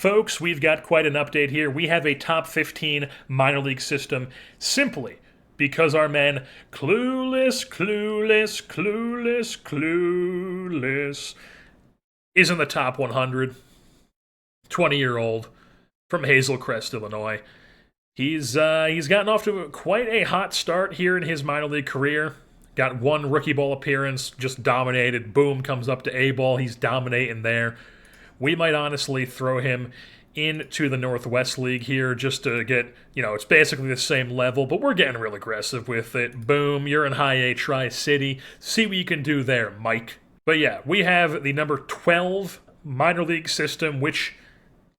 Folks, we've got quite an update here. We have a top 15 minor league system simply because our man Clueless is in the top 100. 20-year-old from Hazel Crest, Illinois. He's gotten off to quite a hot start here in his minor league career. Got one rookie ball appearance, just dominated. Boom, comes up to A ball. He's dominating there. We might honestly throw him into the Northwest League here just to get, it's basically the same level, but we're getting real aggressive with it. Boom, you're in High A Tri-City. See what you can do there, Mike. But yeah, we have the number 12 minor league system, which,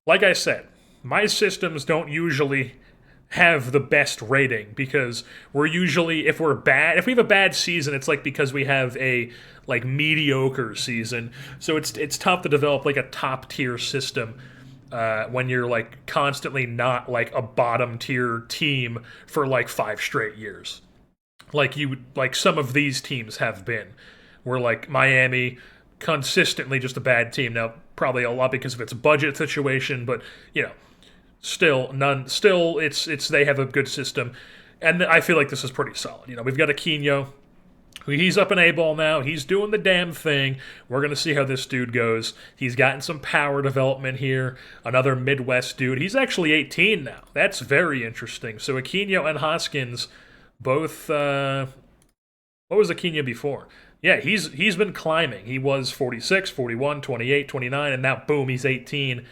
like I said, my systems don't usually have the best rating because we're usually, if we have a bad season, it's like because we have a mediocre season. So it's tough to develop like a top tier system when you're like constantly not like a bottom tier team for like 5 straight years, like some of these teams have been. We're like Miami, consistently just a bad team. Now probably a lot because of its budget situation, but Still, it's they have a good system, and I feel like this is pretty solid. We've got Aquino. He's up in A-ball now. He's doing the damn thing. We're going to see how this dude goes. He's gotten some power development here. Another Midwest dude. He's actually 18 now. That's very interesting. So Aquino and Hoskins both... what was Aquino before? Yeah, he's been climbing. He was 46, 41, 28, 29, and now, boom, he's 18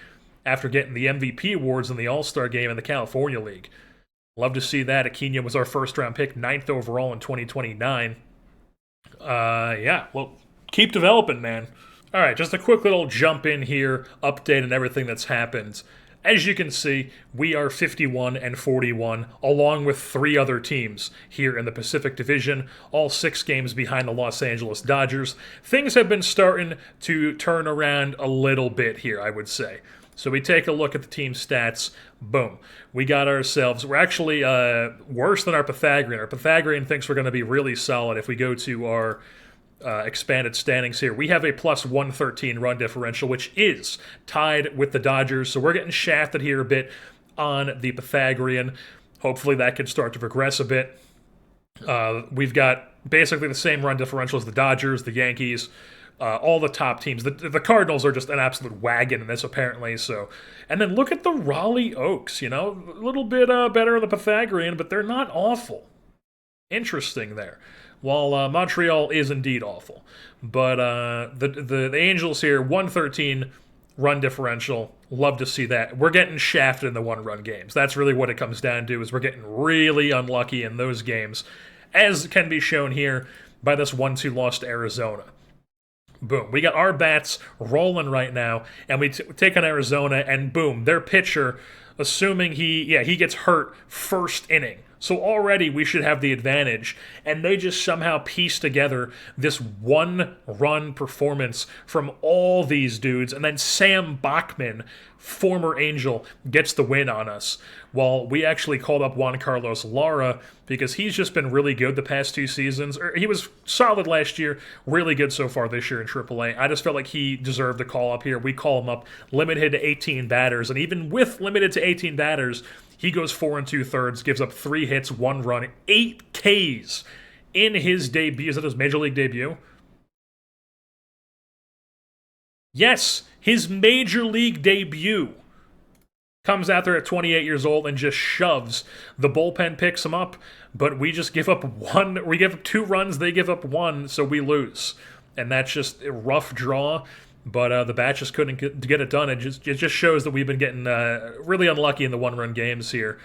after getting the MVP awards in the All-Star game in the California League. Love to see that. Aquino was our first-round pick, 9th overall in 2029. Well, keep developing, man. All right, just a quick little jump in here, update on everything that's happened. As you can see, we are 51 and 41, along with 3 other teams here in the Pacific Division, all 6 games behind the Los Angeles Dodgers. Things have been starting to turn around a little bit here, I would say. So we take a look at the team stats. Boom. We got ourselves... We're actually worse than our Pythagorean. Our Pythagorean thinks we're going to be really solid if we go to our expanded standings here. We have a plus 113 run differential, which is tied with the Dodgers. So we're getting shafted here a bit on the Pythagorean. Hopefully that can start to progress a bit. We've got basically the same run differential as the Dodgers, the Yankees, all the top teams. The Cardinals are just an absolute wagon in this, apparently. So, and then look at the Raleigh Oaks. A little bit better on the Pythagorean, but they're not awful. Interesting there. While Montreal is indeed awful, but the Angels here, 113 run differential. Love to see that. We're getting shafted in the 1-run games. That's really what it comes down to. Is we're getting really unlucky in those games, as can be shown here by this 1-2 loss to Arizona. Boom. We got our bats rolling right now, and we take on Arizona, and boom, their pitcher, assuming he gets hurt first inning. So already we should have the advantage, and they just somehow piece together this 1-run performance from all these dudes, and then Sam Bachman, former Angel, gets the win on us, while we actually called up Juan Carlos Lara because he's just been really good the past 2 seasons. He was solid last year, really good so far this year in AAA. I just felt like he deserved a call up here. We call him up, limited to 18 batters, and even with limited to 18 batters, he goes 4 2/3, gives up 3 hits, 1 run, 8 Ks in his debut. Is that his Major League debut? Yes, his Major League debut. Comes out there at 28 years old and just shoves. The bullpen picks him up, but we just give up 1. We give up 2 runs, they give up 1, so we lose. And that's just a rough draw. But the bat just couldn't get it done. It just shows that we've been getting really unlucky in the 1-run games here.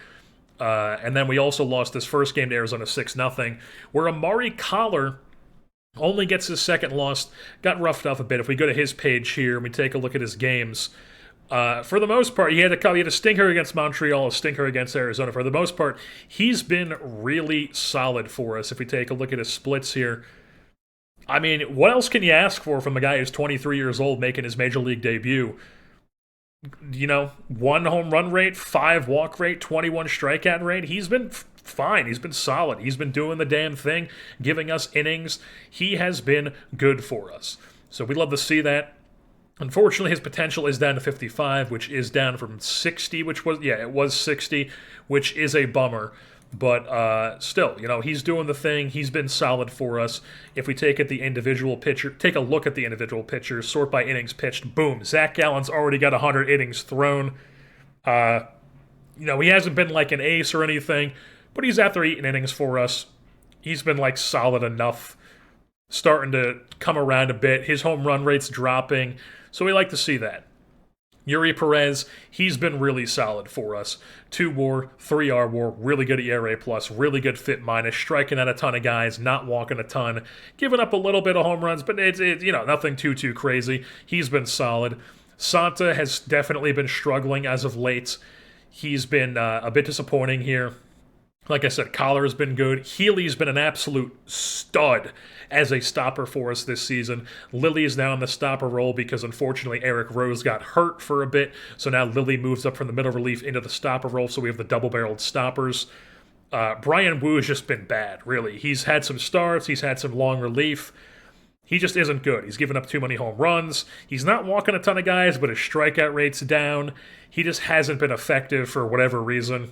And then we also lost this first game to Arizona 6-0, where Amari Collar only gets his second loss. Got roughed up a bit. If we go to his page here and we take a look at his games, for the most part, he had a stinker against Montreal, a stinker against Arizona. For the most part, he's been really solid for us. If we take a look at his splits here, I mean, what else can you ask for from a guy who's 23 years old making his Major League debut? 1 home run rate, 5 walk rate, 21 strikeout rate. He's been fine. He's been solid. He's been doing the damn thing, giving us innings. He has been good for us. So we love to see that. Unfortunately, his potential is down to 55, which is down from 60, which was, yeah, it was 60, which is a bummer. But still, he's doing the thing. He's been solid for us. If we take a look at the individual pitchers, sort by innings pitched, boom, Zach Gallen's already got 100 innings thrown. He hasn't been like an ace or anything, but he's out there eating innings for us. He's been like solid enough, starting to come around a bit. His home run rate's dropping, so we like to see that. Yuri Perez, he's been really solid for us. 2 WAR, 3 R WAR, really good ERA+, really good FIP minus, striking out a ton of guys, not walking a ton, giving up a little bit of home runs, but it's nothing too crazy. He's been solid. Santa has definitely been struggling as of late. He's been a bit disappointing here. Like I said, Collar's been good. Healy's been an absolute stud as a stopper for us this season. Lilly is now in the stopper role because, unfortunately, Eric Rose got hurt for a bit. So now Lilly moves up from the middle relief into the stopper role, so we have the double-barreled stoppers. Brian Wu has just been bad, really. He's had some starts. He's had some long relief. He just isn't good. He's given up too many home runs. He's not walking a ton of guys, but his strikeout rate's down. He just hasn't been effective for whatever reason.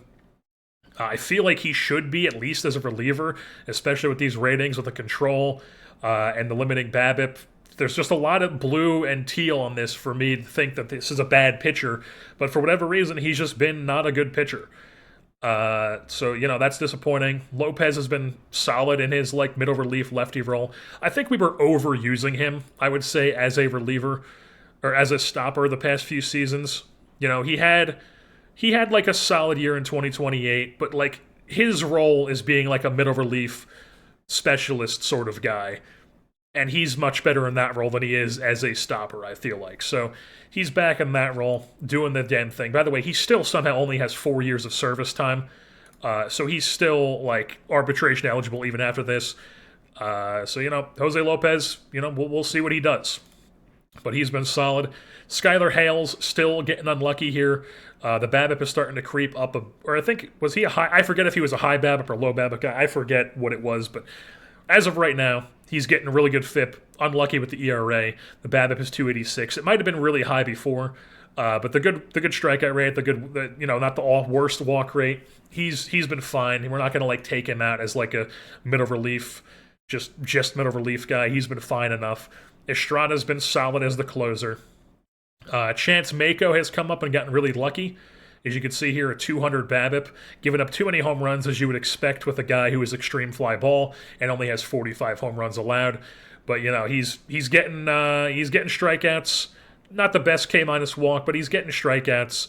I feel like he should be, at least as a reliever, especially with these ratings, with the control and the limiting BABIP. There's just a lot of blue and teal on this for me to think that this is a bad pitcher. But for whatever reason, he's just been not a good pitcher. So that's disappointing. Lopez has been solid in his middle relief lefty role. I think we were overusing him, I would say, as a reliever or as a stopper the past few seasons. He had a solid year in 2028, but his role is being a middle relief specialist sort of guy. And he's much better in that role than he is as a stopper, I feel like. So he's back in that role, doing the damn thing. By the way, he still somehow only has 4 years of service time. So he's still arbitration eligible even after this. So Jose Lopez, we'll see what he does. But he's been solid. Skylar Hales still getting unlucky here. The BABIP is starting to creep up, or I think, was he a high? I forget if he was a high BABIP or low BABIP guy. I forget what it was, but as of right now, he's getting a really good FIP. Unlucky with the ERA. The BABIP is 286. It might have been really high before, but the good strikeout rate, not the worst walk rate. He's been fine. We're not going to take him out as a middle relief, just middle relief guy. He's been fine enough. Estrada's been solid as the closer. Chance Mako has come up and gotten really lucky. As you can see here, a 200 BABIP, giving up too many home runs as you would expect with a guy who is extreme fly ball and only has 45 home runs allowed. But he's getting strikeouts. Not the best K- walk, but he's getting strikeouts.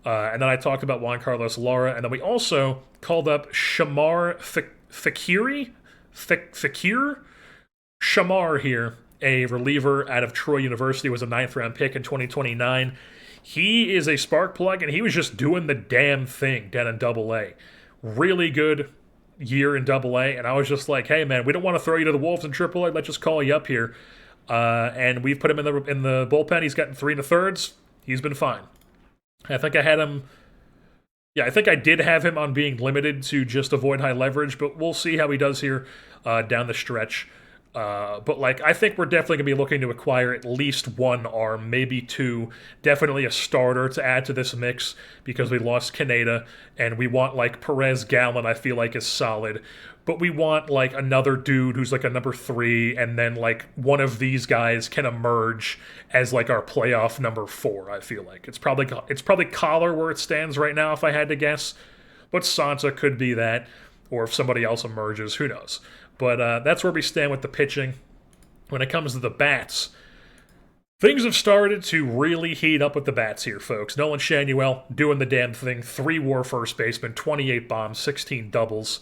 And then I talked about Juan Carlos Lara, and then we also called up Shamar Fakir Shamar here. A reliever out of Troy University, was a 9th-round pick in 2029. He is a spark plug, and he was just doing the damn thing down in Double-A. Really good year in Double-A, and I was just like, hey, man, we don't want to throw you to the Wolves in Triple-A. Let's just call you up here. And we've put him in the bullpen. He's gotten 3 1/3. He's been fine. I think I had him... Yeah, I think I did have him on being limited to just avoid high leverage, but we'll see how he does here down the stretch. But I think we're definitely going to be looking to acquire at least 1 arm, maybe 2. Definitely a starter to add to this mix because we lost Kaneda, and we want Perez Gallen, I feel is solid. But we want another dude who's a number 3, and then one of these guys can emerge as our playoff number 4, I feel like. It's probably Collar where it stands right now if I had to guess. But Santa could be that, or if somebody else emerges, who knows. But that's where we stand with the pitching. When it comes to the bats, things have started to really heat up with the bats here, folks. Nolan Shanuel doing the damn thing. 3 WAR first baseman, 28 bombs, 16 doubles,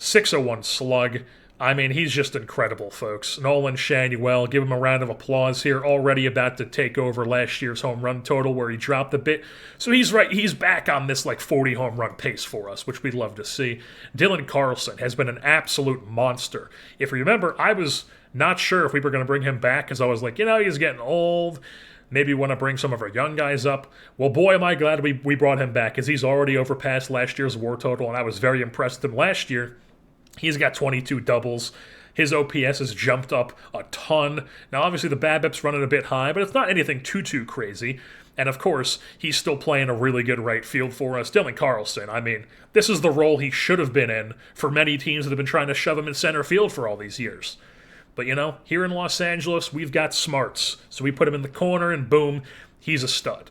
601 slug. I mean, he's just incredible, folks. Nolan Shanuel, give him a round of applause here. Already about to take over last year's home run total where he dropped a bit. So he's back on this 40 home run pace for us, which we'd love to see. Dylan Carlson has been an absolute monster. If you remember, I was not sure if we were going to bring him back because I was like, he's getting old. Maybe we want to bring some of our young guys up. Well, boy, am I glad we brought him back because he's already overpassed last year's WAR total, and I was very impressed with him last year. He's got 22 doubles. His OPS has jumped up a ton. Now, obviously, the BABIP's running a bit high, but it's not anything too crazy. And of course, he's still playing a really good right field for us. Dylan Carlson, I mean, this is the role he should have been in for many teams that have been trying to shove him in center field for all these years. But here in Los Angeles, we've got smarts. So we put him in the corner, and boom, he's a stud.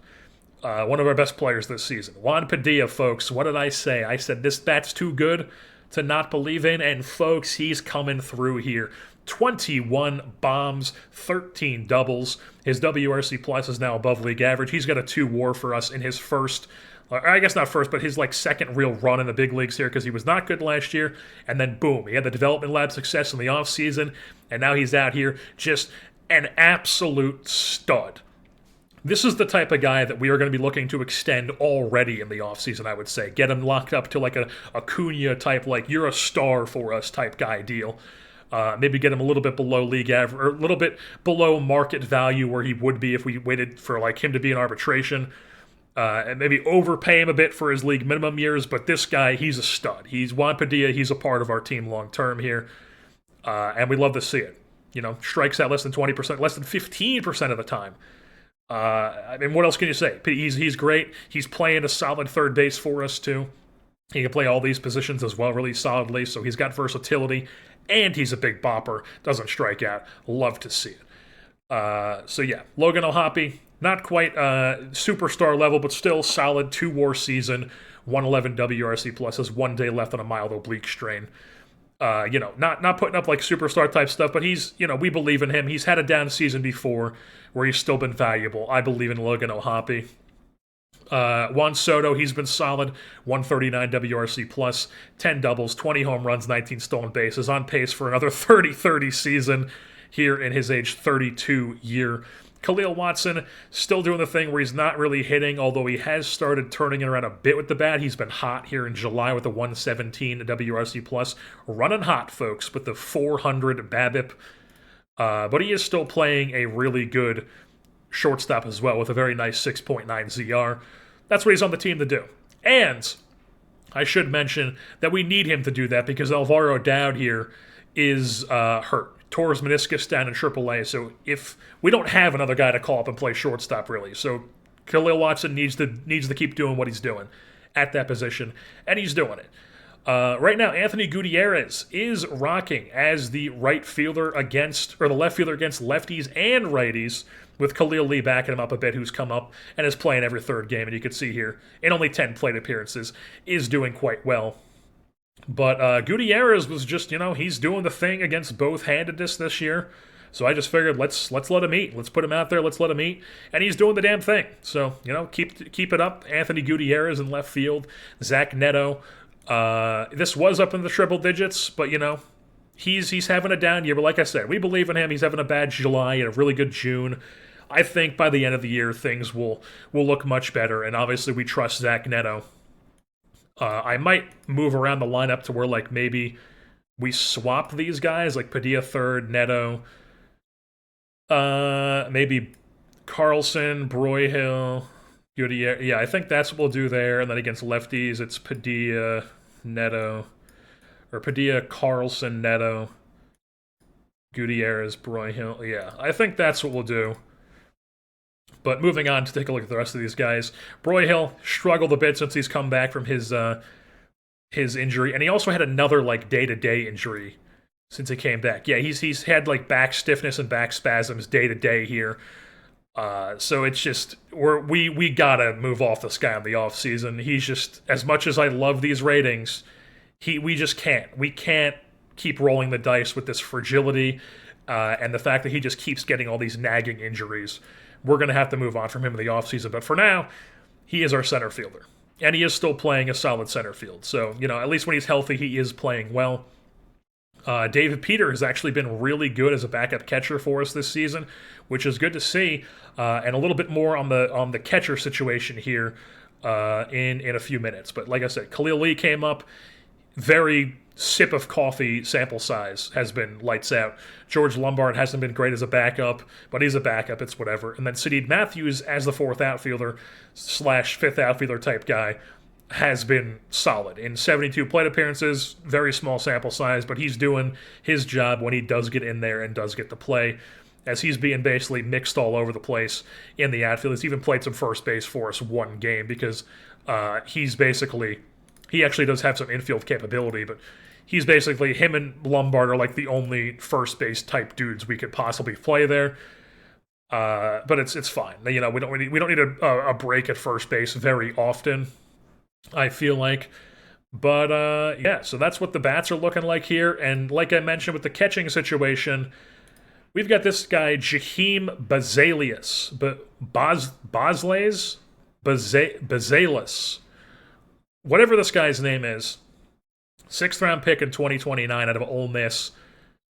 One of our best players this season. Juan Padilla, folks, what did I say? I said this bat's too good to not believe in, and folks, he's coming through here. 21 bombs, 13 doubles. His WRC plus is now above league average. He's got a 2 WAR for us in his first, I guess not first, but his second real run in the big leagues here, because he was not good last year. And then boom, he had the development lab success in the offseason, and now he's out here just an absolute stud. This is the type of guy that we are going to be looking to extend already in the offseason, I would say. Get him locked up to a Acuna type, you're a star for us type guy deal. Maybe get him a little bit below league average, or a little bit below market value where he would be if we waited for him to be in arbitration. And maybe overpay him a bit for his league minimum years, but this guy, he's a stud. He's Juan Padilla, he's a part of our team long term here. And we love to see it. Strikes out less than 20%, less than 15% of the time. I mean, what else can you say? He's great. He's playing a solid third base for us, too. He can play all these positions as well really solidly, so he's got versatility, and he's a big bopper. Doesn't strike out. Love to see it. So yeah, Logan O'Hoppe, not quite superstar level, but still solid 2 WAR season, 111 WRC plus, has 1 day left on a mild oblique strain. Not putting up superstar type stuff, but he's, we believe in him. He's had a down season before where he's still been valuable. I believe in Logan O'Hoppe. Juan Soto, he's been solid, 139 WRC plus, 10 doubles, 20 home runs, 19 stolen bases, on pace for another 30-30 season here in his age 32 year. Khalil Watson still doing the thing where he's not really hitting, although he has started turning it around a bit with the bat. He's been hot here in July with a 117 WRC plus, running hot, folks, with the 400 BABIP. But he is still playing a really good shortstop as well with a very nice 6.9 ZR. That's what he's on the team to do. And I should mention that we need him to do that because Alvaro Dowd here is hurt. Tore his meniscus down in AAA, so if we don't have another guy to call up and play shortstop, really. So Khalil Watson needs to keep doing what he's doing at that position, and he's doing it. Right now, Anthony Gutierrez is rocking as the right fielder the left fielder against lefties and righties, with Khalil Lee backing him up a bit, who's come up and is playing every third game, and you can see here, in only 10 plate appearances, is doing quite well. But Gutierrez was just, he's doing the thing against both-handedness this year. So I just figured, let's let him eat. Let's put him out there, let's let him eat. And he's doing the damn thing. So, keep it up. Anthony Gutierrez in left field. Zach Neto. This was up in the triple digits, but, he's having a down year. But like I said, we believe in him. He's having a bad July and a really good June. I think by the end of the year, things will look much better. And obviously, we trust Zach Neto. I might move around the lineup to where, maybe we swap these guys, Padilla third, Neto, maybe Carlson, Broyhill, Gutierrez. Yeah, I think that's what we'll do there. And then against lefties, it's Padilla, Neto, or Padilla, Carlson, Neto, Gutierrez, Broyhill. Yeah, I think that's what we'll do. But moving on to take a look at the rest of these guys. Broyhill struggled a bit since he's come back from his injury. And he also had another, day-to-day injury since he came back. Yeah, he's had, back stiffness and back spasms day-to-day here. So it's just, we gotta move off this guy in the offseason. He's just, as much as I love these ratings, we just can't. We can't keep rolling the dice with this fragility and the fact that he just keeps getting all these nagging injuries. We're going to have to move on from him in the offseason. But for now, he is our center fielder. And he is still playing a solid center field. So, at least when he's healthy, he is playing well. David Peter has actually been really good as a backup catcher for us this season, which is good to see. And a little bit more on the catcher situation here in a few minutes. But like I said, Khalil Lee came up. Very sip of coffee sample size has been lights out. George Lombard hasn't been great as a backup, but he's a backup, it's whatever. And then Sadeed Matthews as the fourth outfielder / fifth outfielder type guy has been solid in 72 plate appearances. Very small sample size, but he's doing his job when he does get in there and does get to play, as he's being basically mixed all over the place in the outfield. He's even played some first base for us one game because he's basically, he actually does have some infield capability, but he's basically, him and Lombard are like the only first base type dudes we could possibly play there. But it's fine. You know, we don't need a break at first base very often, I feel like. But yeah, so that's what the bats are looking like here. And like I mentioned with the catching situation, we've got this guy, Jaheim Bazalius. Bazalius. Whatever this guy's name is. 6th round pick in 2029 out of Ole Miss.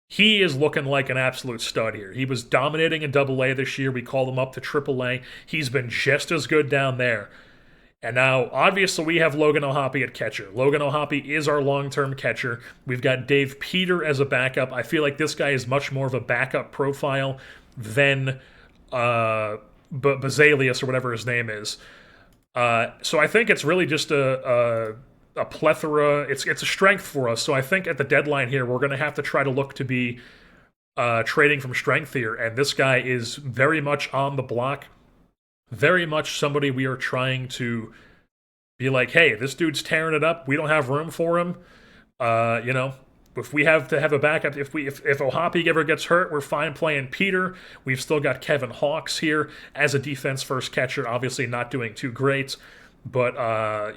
He is looking like an absolute stud here. He was dominating in Double-A this year. We called him up to Triple-A. He's been just as good down there. And now, obviously, we have Logan O'Hoppe at catcher. Logan O'Hoppe is our long-term catcher. We've got Dave Peter as a backup. I feel like this guy is much more of a backup profile than Bazalius or whatever his name is. So I think it's really just a plethora. It's a strength for us. So I think at the deadline here, we're going to have to try to look to be trading from strength here. And this guy is very much on the block. Very much somebody we are trying to be like, hey, this dude's tearing it up. We don't have room for him. You know, if we have to have a backup, if O'Hoppe ever gets hurt, we're fine playing Peter. We've still got Kevin Hawks here as a defense first catcher. Obviously not doing too great, but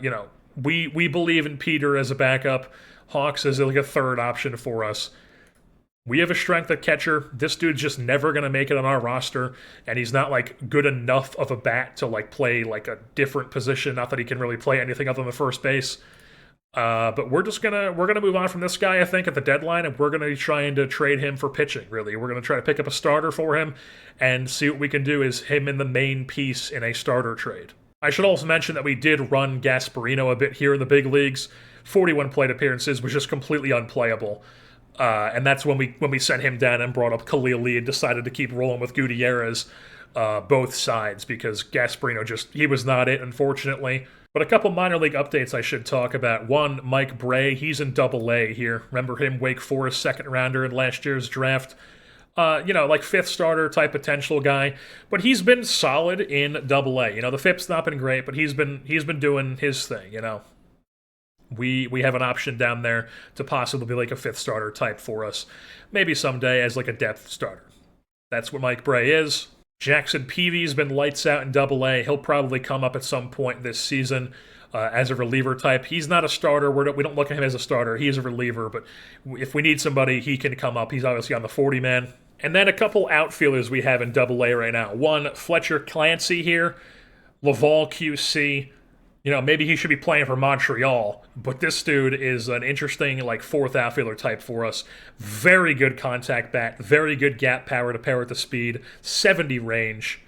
you know, we believe in Peter as a backup. Hawks is like a third option for us. We have a strength at catcher. This dude's just never going to make it on our roster, and he's not, like, good enough of a bat to, like, play, like, a different position. Not that he can really play anything other than the first base. But we're gonna move on from this guy, I think, at the deadline, and we're going to be trying to trade him for pitching, really. We're going to try to pick up a starter for him and see what we can do is him in the main piece in a starter trade. I should also mention that we did run Gasparino a bit here in the big leagues. 41 plate appearances was just completely unplayable. And that's when we sent him down and brought up Khalil Lee and decided to keep rolling with Gutierrez both sides because Gasparino he was not it, unfortunately. But a couple minor league updates I should talk about. One, Mike Bray, he's in Double-A here. Remember him, Wake Forest second rounder in last year's draft. You know, like 5th starter type potential guy. But he's been solid in Double-A. You know, the FIP's not been great, but he's been doing his thing, you know. We have an option down there to possibly be like a 5th starter type for us. Maybe someday as like a depth starter. That's what Mike Bray is. Jackson Peavy's been lights out in Double-A. He'll probably come up at some point this season as a reliever type. He's not a starter. We don't look at him as a starter. He's a reliever, but if we need somebody, he can come up. He's obviously on the 40-man. And then a couple outfielders we have in Double-A right now. One, Fletcher Clancy here. Laval QC. You know, maybe he should be playing for Montreal, but this dude is an interesting, like, 4th outfielder type for us. Very good contact bat, very good gap power to pair with the speed, 70 range.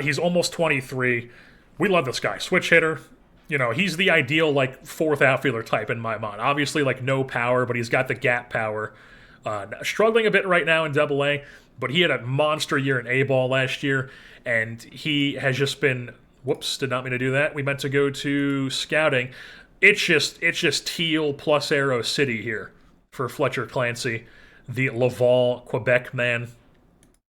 He's almost 23. We love this guy. Switch hitter. You know, he's the ideal, like, 4th outfielder type in my mind. Obviously, like, no power, but he's got the gap power. Struggling a bit right now in Double-A, but he had a monster year in A-ball last year, and he has just been... Whoops, did not mean to do that. We meant to go to scouting. It's just teal plus Arrow City here for Fletcher Clancy, the Laval, Quebec man.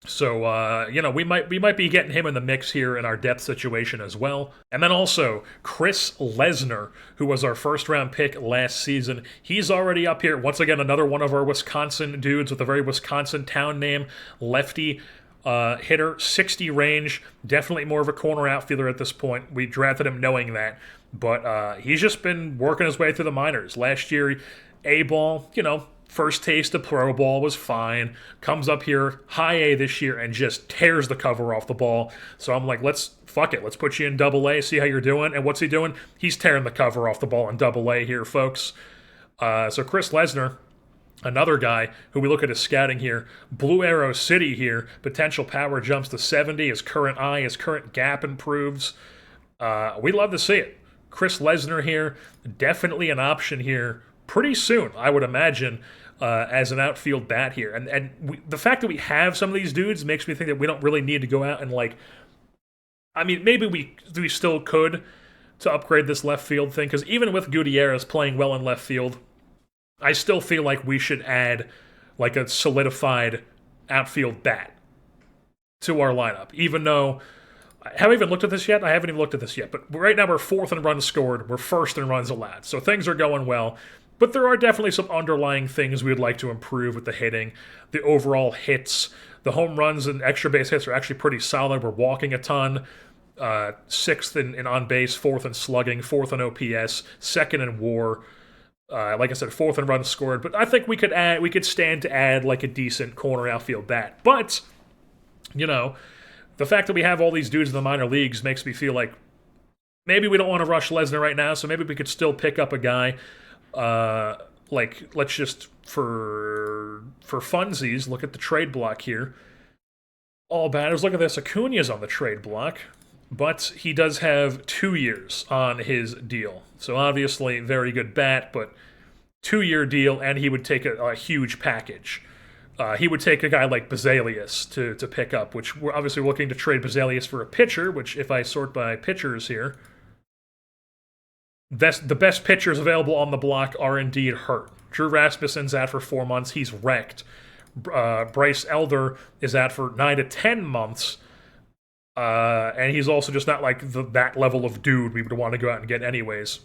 So, you know, we might be getting him in the mix here in our depth situation as well. And then also, Chris Lesnar, who was our 1st-round pick last season. He's already up here. Once again, another one of our Wisconsin dudes with a very Wisconsin town name, lefty. Hitter, 60 range, definitely more of a corner outfielder at this point. We drafted him knowing that, but he's just been working his way through the minors. Last year, A-ball, you know, first taste of pro ball was fine. Comes up here, high A this year, and just tears the cover off the ball. So I'm like, let's put you in Double-A, see how you're doing. And what's he doing? He's tearing the cover off the ball in Double-A here, folks. So Chris Lesnar, another guy who we look at his scouting here, Blue Arrow City here, potential power jumps to 70, his current gap improves. We love to see it. Chris Lesnar here, definitely an option here pretty soon, I would imagine, as an outfield bat here. And the fact that we have some of these dudes makes me think that we don't really need to go out and, like, I mean, maybe we still could to upgrade this left field thing, because even with Gutierrez playing well in left field, I still feel like we should add like a solidified outfield bat to our lineup. Even though, have I even looked at this yet? I haven't even looked at this yet, but right now we're 4th in runs scored, we're 1st in runs allowed, so things are going well. But there are definitely some underlying things we would like to improve with the hitting, the overall hits. The home runs and extra base hits are actually pretty solid. We're walking a ton. 6th in on base, 4th in slugging, 4th in OPS, 2nd in WAR. Like I said, 4th in runs scored. But I think we could stand to add like a decent corner outfield bat. But you know, the fact that we have all these dudes in the minor leagues makes me feel like maybe we don't want to rush Lesnar right now. So maybe we could still pick up a guy. Like let's just for funsies look at the trade block here. All batters, look at this. Acuna's on the trade block. But he does have 2 years on his deal. So obviously, very good bat, but 2-year deal, and he would take a huge package. He would take a guy like Bazalius to pick up, which we're obviously looking to trade Bazalius for a pitcher, which if I sort by pitchers here, the best pitchers available on the block are indeed hurt. Drew Rasmussen's out for 4 months. He's wrecked. Bryce Elder is out for 9 to 10 months. And he's also just not like that level of dude we would want to go out and get anyways.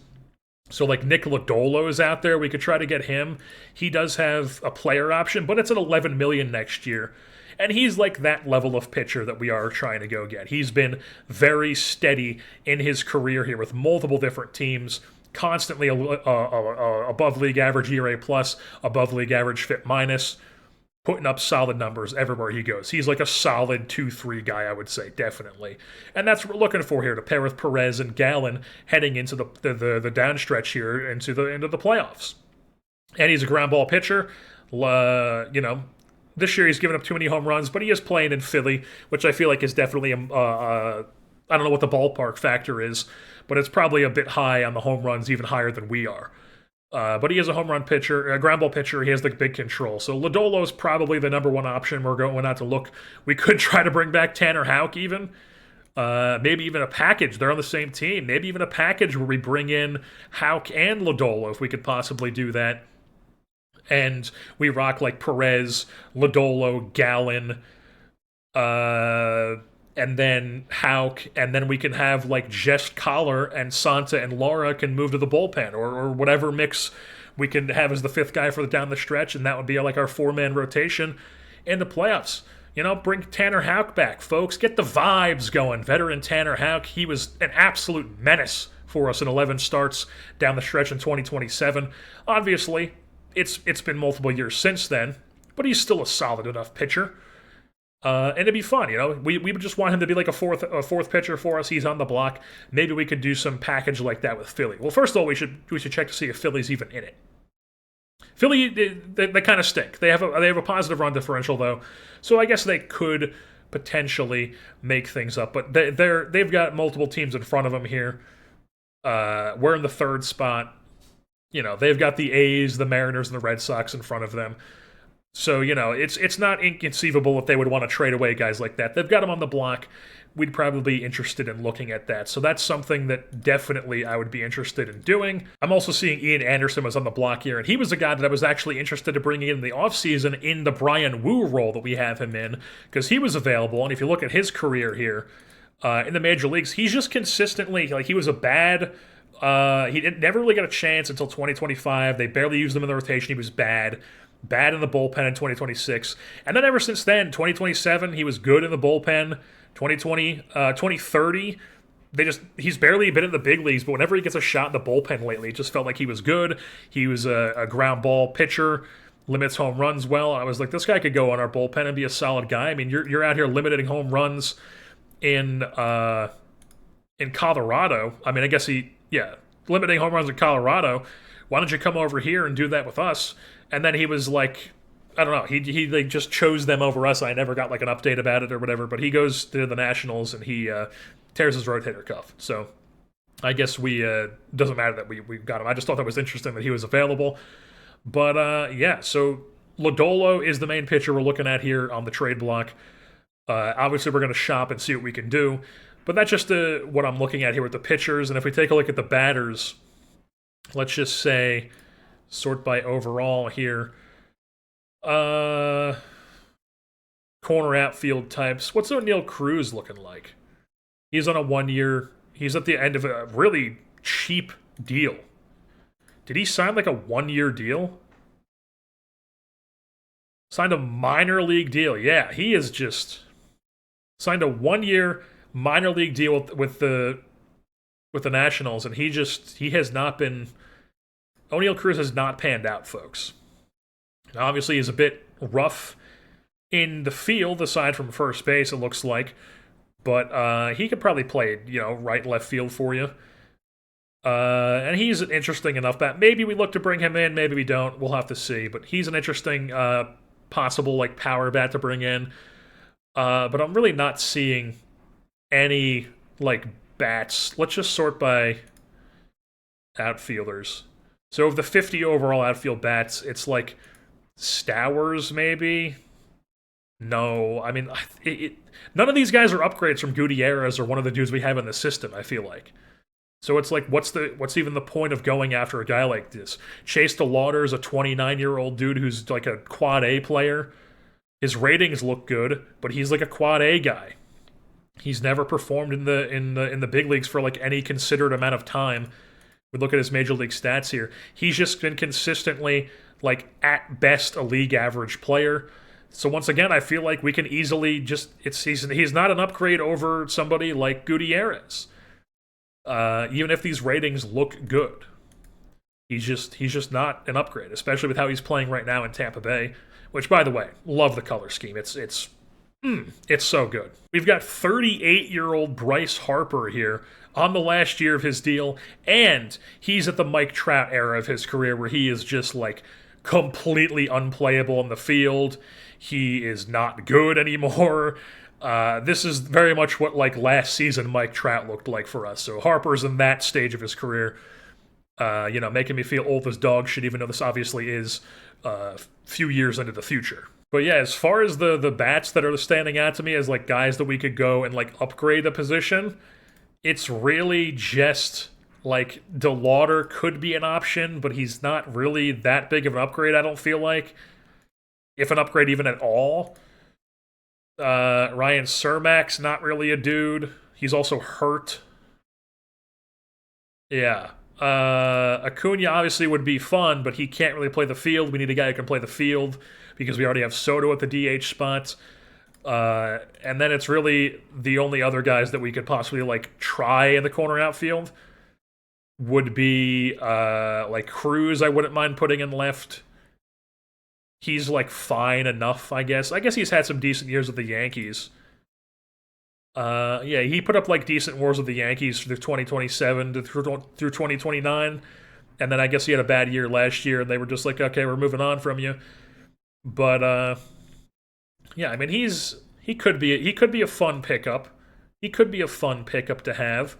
So like Nick Lodolo is out there. We could try to get him. He does have a player option, but it's at $11 million next year. And he's like that level of pitcher that we are trying to go get. He's been very steady in his career here with multiple different teams, constantly above league average ERA plus, above league average FIP minus, putting up solid numbers everywhere he goes. He's like a solid 2-3 guy, I would say, definitely. And that's what we're looking for here, to pair with Perez and Gallen heading into the downstretch here into the playoffs. And he's a ground ball pitcher. This year he's given up too many home runs, but he is playing in Philly, which I feel like is definitely I don't know what the ballpark factor is, but it's probably a bit high on the home runs, even higher than we are. But he is a home run pitcher, a ground ball pitcher. He has the big control. So Lodolo is probably the number one option. We're going out to look. We could try to bring back Tanner Houck even. Maybe even a package. They're on the same team. Maybe even a package where we bring in Houck and Lodolo if we could possibly do that. And we rock like Perez, Lodolo, Gallen, and then Houck, and then we can have like Jess Collar and Santa and Laura can move to the bullpen, or whatever mix we can have as the 5th guy for down the stretch, and that would be like our 4-man rotation in the playoffs. Bring Tanner Houck back, folks. Get the vibes going. Veteran Tanner Houck, he was an absolute menace for us in 11 starts down the stretch in 2027. Obviously, it's been multiple years since then, but he's still a solid enough pitcher. And it'd be fun, We would just want him to be like a fourth pitcher for us. He's on the block. Maybe we could do some package like that with Philly. Well, first of all, we should check to see if Philly's even in it. Philly, they kind of stink. They have a positive run differential though, so I guess they could potentially make things up. But they've got multiple teams in front of them here. We're in the 3rd spot. They've got the A's, the Mariners, and the Red Sox in front of them. So, it's not inconceivable if they would want to trade away guys like that. They've got them on the block. We'd probably be interested in looking at that. So that's something that definitely I would be interested in doing. I'm also seeing Ian Anderson was on the block here, and he was a guy that I was actually interested in bringing in the offseason in the Brian Wu role that we have him in, because he was available. And if you look at his career here in the major leagues, he's just consistently, he was a bad... he never really got a chance until 2025. They barely used him in the rotation. He was bad in the bullpen in 2026. And then ever since then, 2027, he was good in the bullpen. 2030, he's barely been in the big leagues, but whenever he gets a shot in the bullpen lately, it just felt like he was good. He was a ground ball pitcher, limits home runs well. I was like, this guy could go on our bullpen and be a solid guy. I mean, you're out here limiting home runs in Colorado. I mean, I guess limiting home runs in Colorado. Why don't you come over here and do that with us? And then he was like, I don't know, he like just chose them over us. I never got like an update about it or whatever, but he goes to the Nationals and he tears his rotator cuff. So I guess doesn't matter that we got him. I just thought that was interesting that he was available. But so Lodolo is the main pitcher we're looking at here on the trade block. Obviously we're going to shop and see what we can do. But that's just what I'm looking at here with the pitchers. And if we take a look at the batters, let's just say sort by overall here. Corner outfield types. What's O'Neal Cruz looking like? He's on a 1 year. He's at the end of a really cheap deal. Did he sign like a 1 year deal? Signed a minor league deal. Yeah, he is just signed a 1 year minor league deal with the Nationals, and he has not been. O'Neal Cruz has not panned out, folks. Now, obviously, he's a bit rough in the field, aside from first base, it looks like. But he could probably play, right, left field for you. And he's an interesting enough bat. Maybe we look to bring him in, maybe we don't. We'll have to see. But he's an interesting possible, power bat to bring in. But I'm really not seeing any, bats. Let's just sort by outfielders. So of the 50 overall outfield bats, it's Stowers, maybe? No, I mean, none of these guys are upgrades from Gutierrez or one of the dudes we have in the system, I feel like. So it's what's even the point of going after a guy like this? Chase DeLauder is a 29-year-old dude who's a quad A player. His ratings look good, but he's a quad A guy. He's never performed in the big leagues for any considered amount of time. We look at his major league stats here. He's just been consistently, at best, a league average player. So once again, I feel like we can easily he's not an upgrade over somebody like Gutierrez. Even if these ratings look good. He's just not an upgrade, especially with how he's playing right now in Tampa Bay. Which, by the way, love the color scheme. It's so good. We've got 38-year-old Bryce Harper here on the last year of his deal, and he's at the Mike Trout era of his career where he is just completely unplayable in the field. He is not good anymore. This is very much what last season Mike Trout looked like for us. So Harper's in that stage of his career, making me feel old as dog shit, even though this obviously is a few years into the future. But yeah, as far as the bats that are standing out to me as guys that we could go and upgrade a position, it's really just DeLauder could be an option, but he's not really that big of an upgrade, I don't feel like. If an upgrade even at all. Ryan Cermak's not really a dude. He's also hurt. Yeah. Acuna obviously would be fun, but he can't really play the field. We need a guy who can play the field because we already have Soto at the DH spot. And then it's really the only other guys that we could possibly try in the corner outfield would be Cruz. I wouldn't mind putting in left. He's fine enough, I guess. I guess he's had some decent years with the Yankees. Yeah, he put up decent wars with the Yankees through 2027 through 2029, and then I guess he had a bad year last year, and they were just okay, we're moving on from you. But yeah, I mean he could be a fun pickup. He could be a fun pickup to have.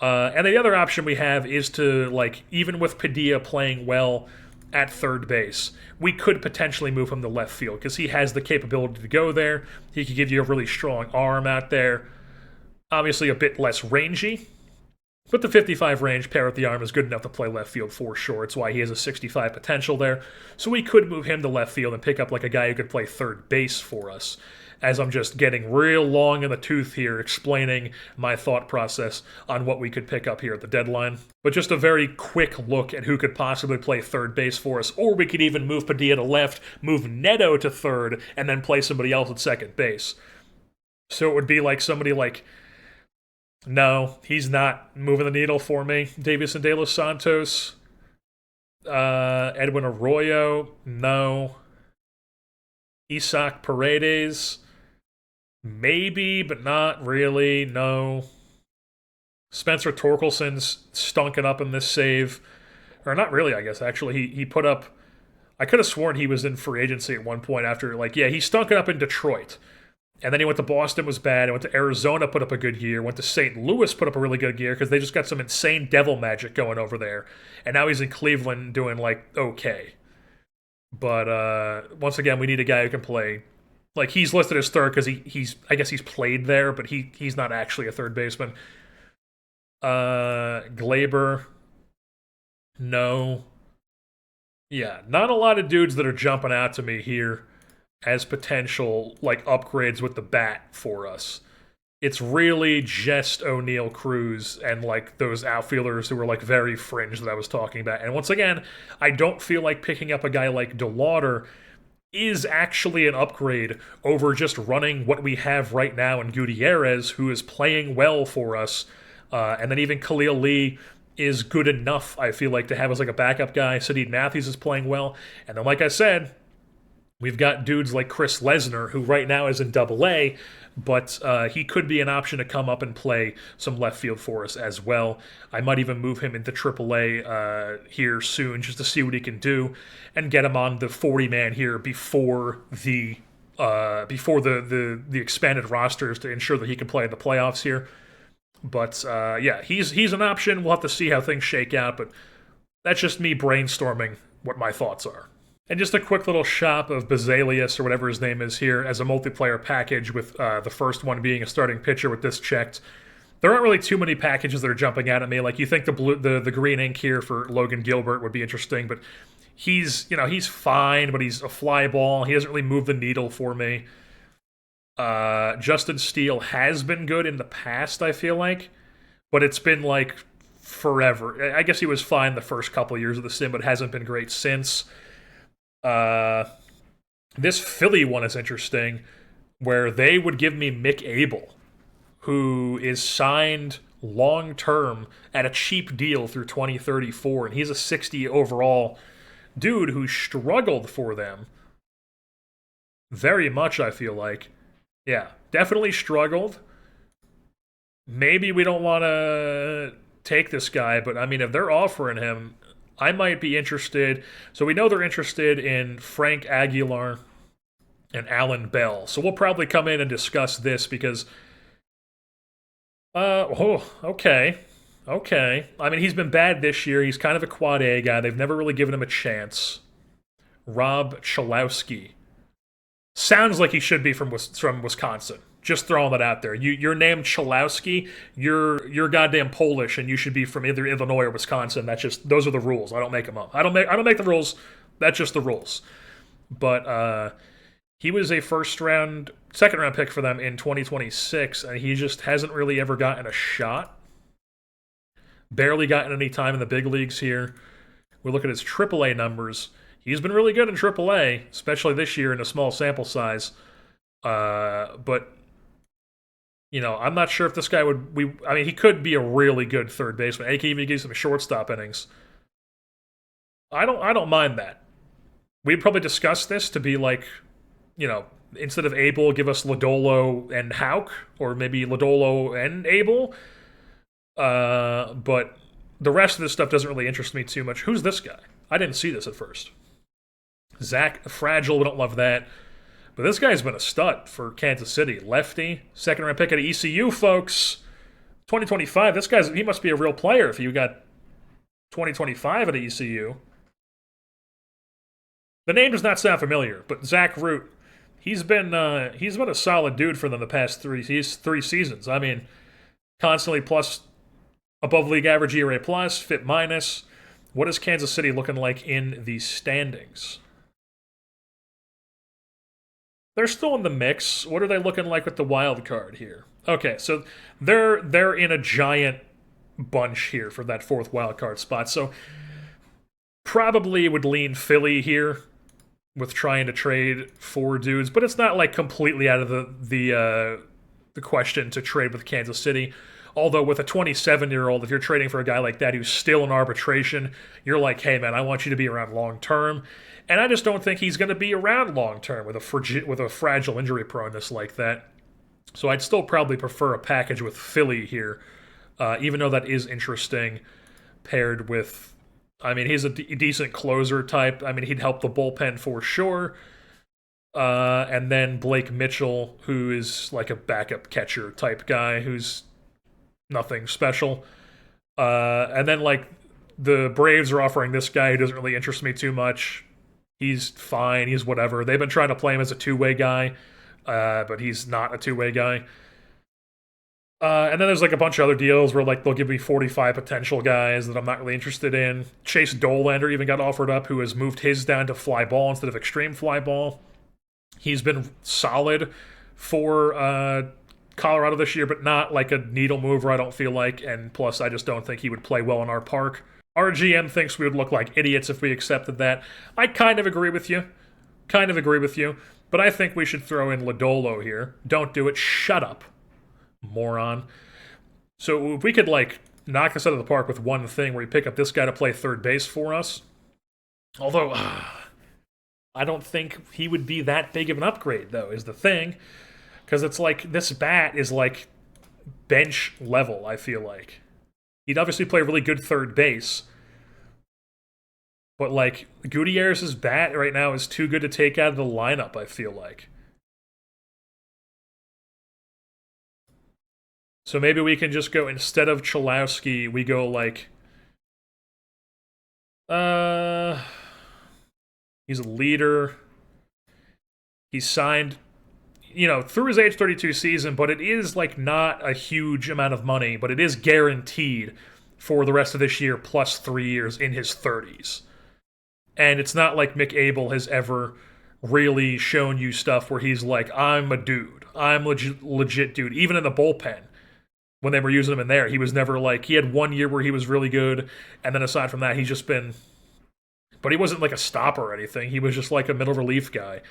And the other option we have is to even with Padilla playing well at third base, we could potentially move him to left field because he has the capability to go there. He could give you a really strong arm out there. Obviously a bit less rangy, but the 55 range paired with the arm is good enough to play left field for sure. It's why he has a 65 potential there. So we could move him to left field and pick up a guy who could play third base for us. As I'm just getting real long in the tooth here explaining my thought process on what we could pick up here at the deadline. But just a very quick look at who could possibly play third base for us, or we could even move Padilla to left, move Neto to third, and then play somebody else at second base. So it would be somebody no, he's not moving the needle for me. Davison De Los Santos, Edwin Arroyo, no. Isaac Paredes, maybe, but not really, no. Spencer Torkelson's stunking up in this save. Or not really, I guess, actually. He put up... I could have sworn he was in free agency at one point after, he stunk it up in Detroit. And then he went to Boston, was bad. He went to Arizona, put up a good year. Went to St. Louis, put up a really good year because they just got some insane devil magic going over there. And now he's in Cleveland doing, okay. But once again, we need a guy who can play Like, he's listed as third because he's I guess he's played there, but he's not actually a third baseman. Glaber, no. Yeah, not a lot of dudes that are jumping out to me here as potential like upgrades with the bat for us. It's really just O'Neill, Cruz, and like those outfielders who were like very fringe that I was talking about. And once again, I don't feel like picking up a guy like DeLauder is actually an upgrade over just running what we have right now in Gutierrez, who is playing well for us. And then even Khalil Lee is good enough, I feel like, to have as like a backup guy. Sadid Matthews is playing well. And then, like I said, we've got dudes like Chris Lesnar, who right now is in Double A, but he could be an option to come up and play some left field for us as well. I might even move him into Triple A here soon just to see what he can do and get him on the 40-man here before the expanded rosters to ensure that he can play in the playoffs here. But yeah, he's an option. We'll have to see how things shake out, but that's just me brainstorming what my thoughts are. And just a quick little shop of Bazalius, or whatever his name is here, as a multiplayer package, with the first one being a starting pitcher with this checked. There aren't really too many packages that are jumping out at me. Like, you think the green ink here for Logan Gilbert would be interesting, but he's fine, but he's a fly ball. He doesn't really move the needle for me. Justin Steele has been good in the past, I feel like, but it's been like forever. I guess he was fine the first couple of years of the sim, but hasn't been great since. This Philly one is interesting, where they would give me Mick Abel, who is signed long-term at a cheap deal through 2034, and he's a 60 overall dude who struggled for them very much, I feel like. Yeah, definitely struggled. Maybe we don't want to take this guy, but I mean, if they're offering him, I might be interested. So we know they're interested in Frank Aguilar and Alan Bell. So we'll probably come in and discuss this because, okay. I mean, he's been bad this year. He's kind of a quad A guy. They've never really given him a chance. Rob Chalowski. Sounds like he should be from Wisconsin. Just throwing that out there. You're named Chalowski. You're goddamn Polish, and you should be from either Illinois or Wisconsin. Those are the rules. I don't make them up. I don't make the rules. That's just the rules. But he was a second round pick for them in 2026, and he just hasn't really ever gotten a shot. Barely gotten any time in the big leagues here. We look at his AAA numbers. He's been really good in AAA, especially this year in a small sample size. But, you know, I'm not sure if this guy I mean, he could be a really good third baseman. He can even give some shortstop innings. I don't mind that. We'd probably discuss this to be like, you know, instead of Abel, give us Lodolo and Houck, or maybe Lodolo and Abel. But the rest of this stuff doesn't really interest me too much. Who's this guy? I didn't see this at first. Zach Fragile, we don't love that. But this guy's been a stud for Kansas City. Lefty, second round pick at ECU, folks. 2025, he must be a real player if you got 2025 at ECU. The name does not sound familiar, but Zach Root, he's been a solid dude for them the past three seasons. I mean, constantly plus, above league average ERA plus, FIP minus. What is Kansas City looking like in the standings? They're still in the mix. What are they looking like with the wild card here? Okay, so they're in a giant bunch here for that fourth wild card spot. So probably would lean Philly here with trying to trade 4 dudes, but it's not like completely out of the question to trade with Kansas City. Although with a 27-year-old, if you're trading for a guy like that who's still in arbitration, you're like, hey man, I want you to be around long term. And I just don't think he's going to be around long term with a fragile injury proneness like that. So I'd still probably prefer a package with Philly here, even though that is interesting, paired with, I mean, he's a decent closer type. I mean, he'd help the bullpen for sure. And then Blake Mitchell, who is like a backup catcher type guy who's nothing special. And then, like, the Braves are offering this guy who doesn't really interest me too much. He's fine. He's whatever. They've been trying to play him as a two-way guy, but he's not a two-way guy. And then there's like a bunch of other deals where like they'll give me 45 potential guys that I'm not really interested in. Chase Dolander even got offered up, who has moved his down to fly ball instead of extreme fly ball. He's been solid for Colorado this year, but not like a needle mover, I don't feel like. And plus, I just don't think he would play well in our park. Our GM thinks we would look like idiots if we accepted that. I kind of agree with you. But I think we should throw in Lodolo here. Don't do it. Shut up, moron. So if we could, like, knock this out of the park with one thing where we pick up this guy to play third base for us. Although, I don't think he would be that big of an upgrade, though, is the thing. Because it's like, this bat is, like, bench level, I feel like. He'd obviously play really good third base. But, like, Gutierrez's bat right now is too good to take out of the lineup, I feel like. So maybe we can just go, instead of Cholowski, we go, like... He's a leader. He's signed, you know, through his age 32 season, but it is, like, not a huge amount of money, but it is guaranteed for the rest of this year plus 3 years in his 30s. And it's not like Mick Abel has ever really shown you stuff where he's like, I'm a dude. I'm legit dude. Even in the bullpen, when they were using him in there, he was never like, he had 1 year where he was really good, and then aside from that, he's just been... But he wasn't like a stopper or anything. He was just like a middle relief guy.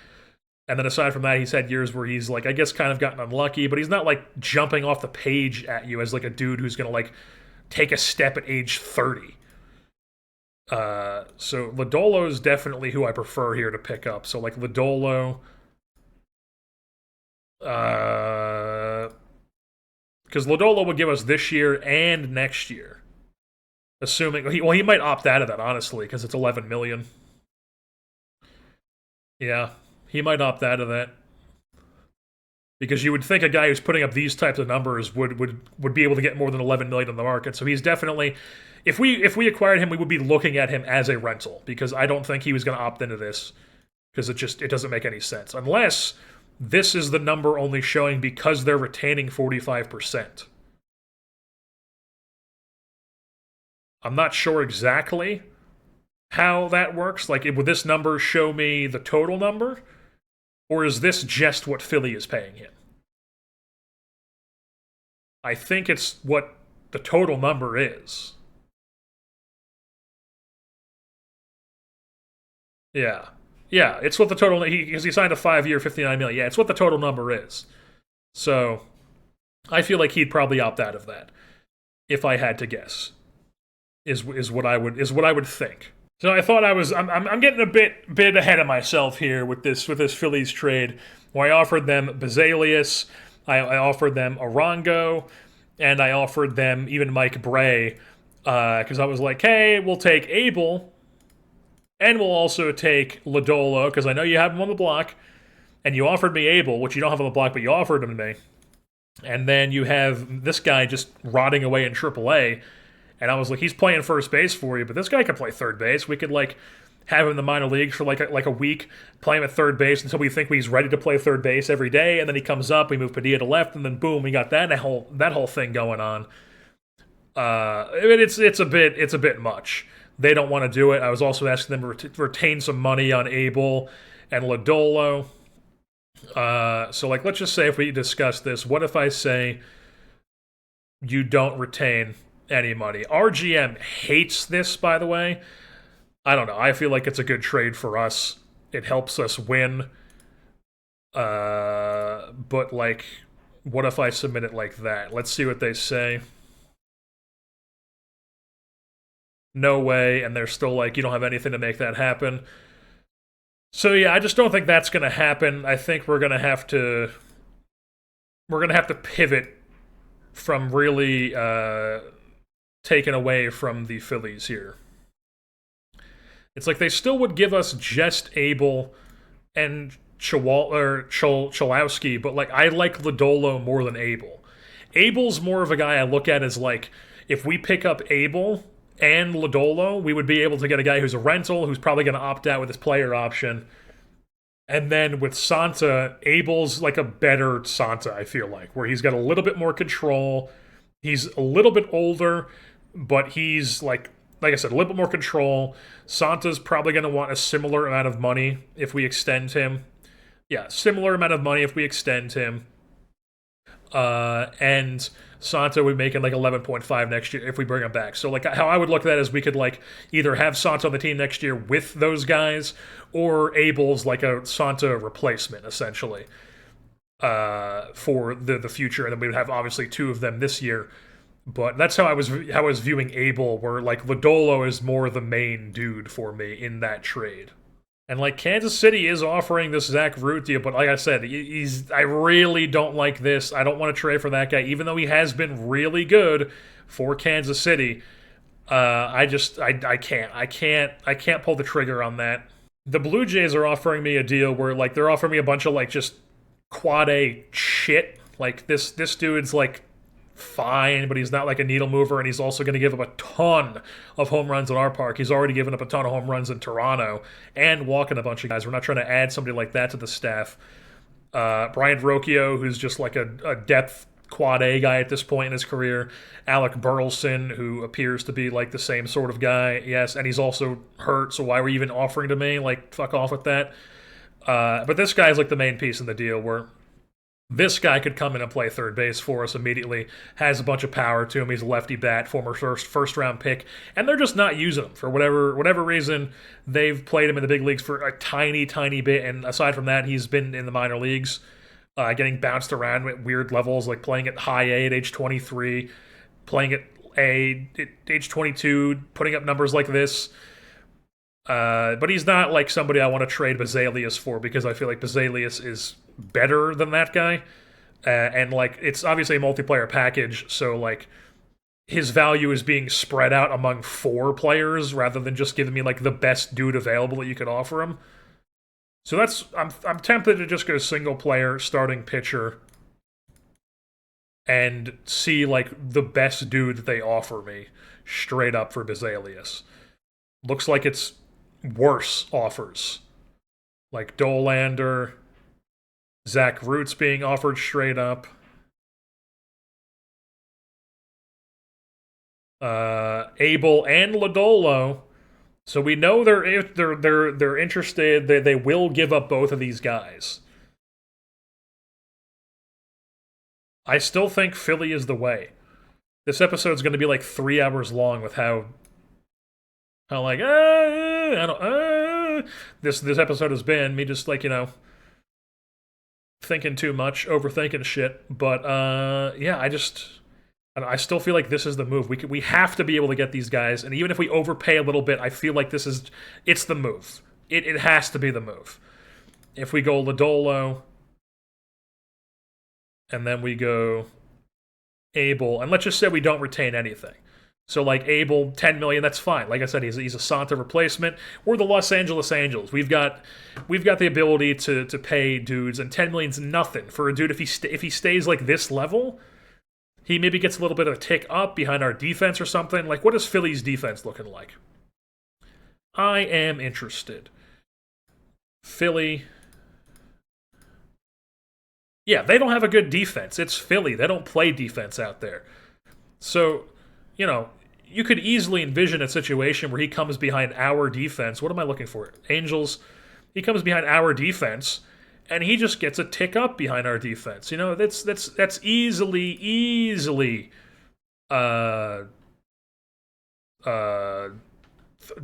And then aside from that, he's had years where he's like, I guess kind of gotten unlucky, but he's not like jumping off the page at you as like a dude who's going to like take a step at age 30. So Lodolo is definitely who I prefer here to pick up. So like Lodolo, because Lodolo would give us this year and next year. Assuming, he might opt out of that, honestly, because it's $11 million. Yeah, he might opt out of that. Because you would think a guy who's putting up these types of numbers would be able to get more than $11 million on the market. So he's definitely, if we acquired him, we would be looking at him as a rental, because I don't think he was going to opt into this, because it doesn't make any sense. Unless this is the number only showing because they're retaining 45%. I'm not sure exactly how that works. Like, would this number show me the total number? Or is this just what Philly is paying him? I think it's what the total number is. Yeah. Yeah, it's what the total... Because he signed a 5-year, $59 million. Yeah, it's what the total number is. So, I feel like he'd probably opt out of that, if I had to guess. Is what I would think. So I thought I'm getting a bit ahead of myself here with this Phillies trade, where I offered them Bazalius, I offered them Arango, and I offered them even Mike Bray, because I was like, hey, we'll take Abel, and we'll also take Lodolo, because I know you have him on the block, and you offered me Abel, which you don't have on the block, but you offered him to me, and then you have this guy just rotting away in AAA. And I was like, he's playing first base for you, but this guy can play third base. We could, like, have him in the minor leagues for, like a week, play him at third base until we think he's ready to play third base every day, and then he comes up, we move Padilla to left, and then boom, we got that whole thing going on. It's a bit much. They don't want to do it. I was also asking them to retain some money on Abel and Lodolo. So, like, let's just say if we discuss this, what if I say you don't retain any money? RGM hates this, by the way. I don't know. I feel like it's a good trade for us. It helps us win. But, like, what if I submit it like that? Let's see what they say. No way, and they're still like, you don't have anything to make that happen. So, yeah, I just don't think that's going to happen. I think we're going to have to pivot from really taken away from the Phillies here. It's like they still would give us just Abel and Cholowski, but like I like Lodolo more than Abel. Abel's more of a guy I look at as like, if we pick up Abel and Lodolo, we would be able to get a guy who's a rental, who's probably going to opt out with his player option, And then with Santa, Abel's like a better Santa, I feel like, where he's got a little bit more control. He's a little bit older, but he's like I said, a little bit more control. Santa's probably going to want a similar amount of money if we extend him. Yeah, similar amount of money if we extend him. And Santa would make it like 11.5 next year if we bring him back. So like how I would look at that is we could like either have Santa on the team next year with those guys, or Abel's like a Santa replacement essentially for the future, and then we would have obviously two of them this year. But that's how I was viewing Abel, where like Lodolo is more the main dude for me in that trade. And like Kansas City is offering this Zach Root deal, but like I said, I really don't like this. I don't want to trade for that guy, even though he has been really good for Kansas City. I can't pull the trigger on that. The Blue Jays are offering me a deal where like they're offering me a bunch of like just quad A shit. Like this dude's like fine, but he's not like a needle mover, and he's also going to give up a ton of home runs in our park. He's already given up a ton of home runs in Toronto and walking a bunch of guys. We're not trying to add somebody like that to the staff. Brian Rocchio, who's just like a depth quad A guy at this point in his career. Alec Burleson, who appears to be like the same sort of guy. Yes, and he's also hurt, so why were you even offering to me? Like, fuck off with that. But this guy's like the main piece in the deal where this guy could come in and play third base for us immediately, has a bunch of power to him. He's a lefty bat, former first round pick, and they're just not using him for whatever reason. They've played him in the big leagues for a tiny bit, and aside from that, he's been in the minor leagues, getting bounced around at weird levels, like playing at high A at age 23, playing at A at age 22, putting up numbers like this. But he's not like somebody I want to trade Bazalius for, because I feel like Bazalius is better than that guy. And like it's obviously a multiplayer package, so like his value is being spread out among 4 players rather than just giving me like the best dude available that you could offer him. So that's I'm tempted to just go single player starting pitcher and see like the best dude that they offer me straight up for Bazalius. Looks like it's worse offers, like Dolander, Zach Root's being offered straight up. Abel and Lodolo. So we know they're interested. They will give up both of these guys. I still think Philly is the way. This episode's going to be like 3 hours long with how like this episode has been me just like thinking too much, overthinking shit. But yeah, I still feel like this is the move. We have to be able to get these guys, and even if we overpay a little bit, I feel like it's the move. It has to be the move. If we go Lodolo, and then we go Abel, and let's just say we don't retain anything. So like Abel, 10 million, that's fine. Like I said, he's a Santa replacement. We're the Los Angeles Angels. We've got the ability to pay dudes, and 10 million's nothing for a dude if he stays like this level. He maybe gets a little bit of a tick up behind our defense or something. Like, what is Philly's defense looking like? I am interested. Philly. Yeah, they don't have a good defense. It's Philly. They don't play defense out there. So, you could easily envision a situation where he comes behind our defense. What am I looking for? Angels. He comes behind our defense, and he just gets a tick up behind our defense. That's easily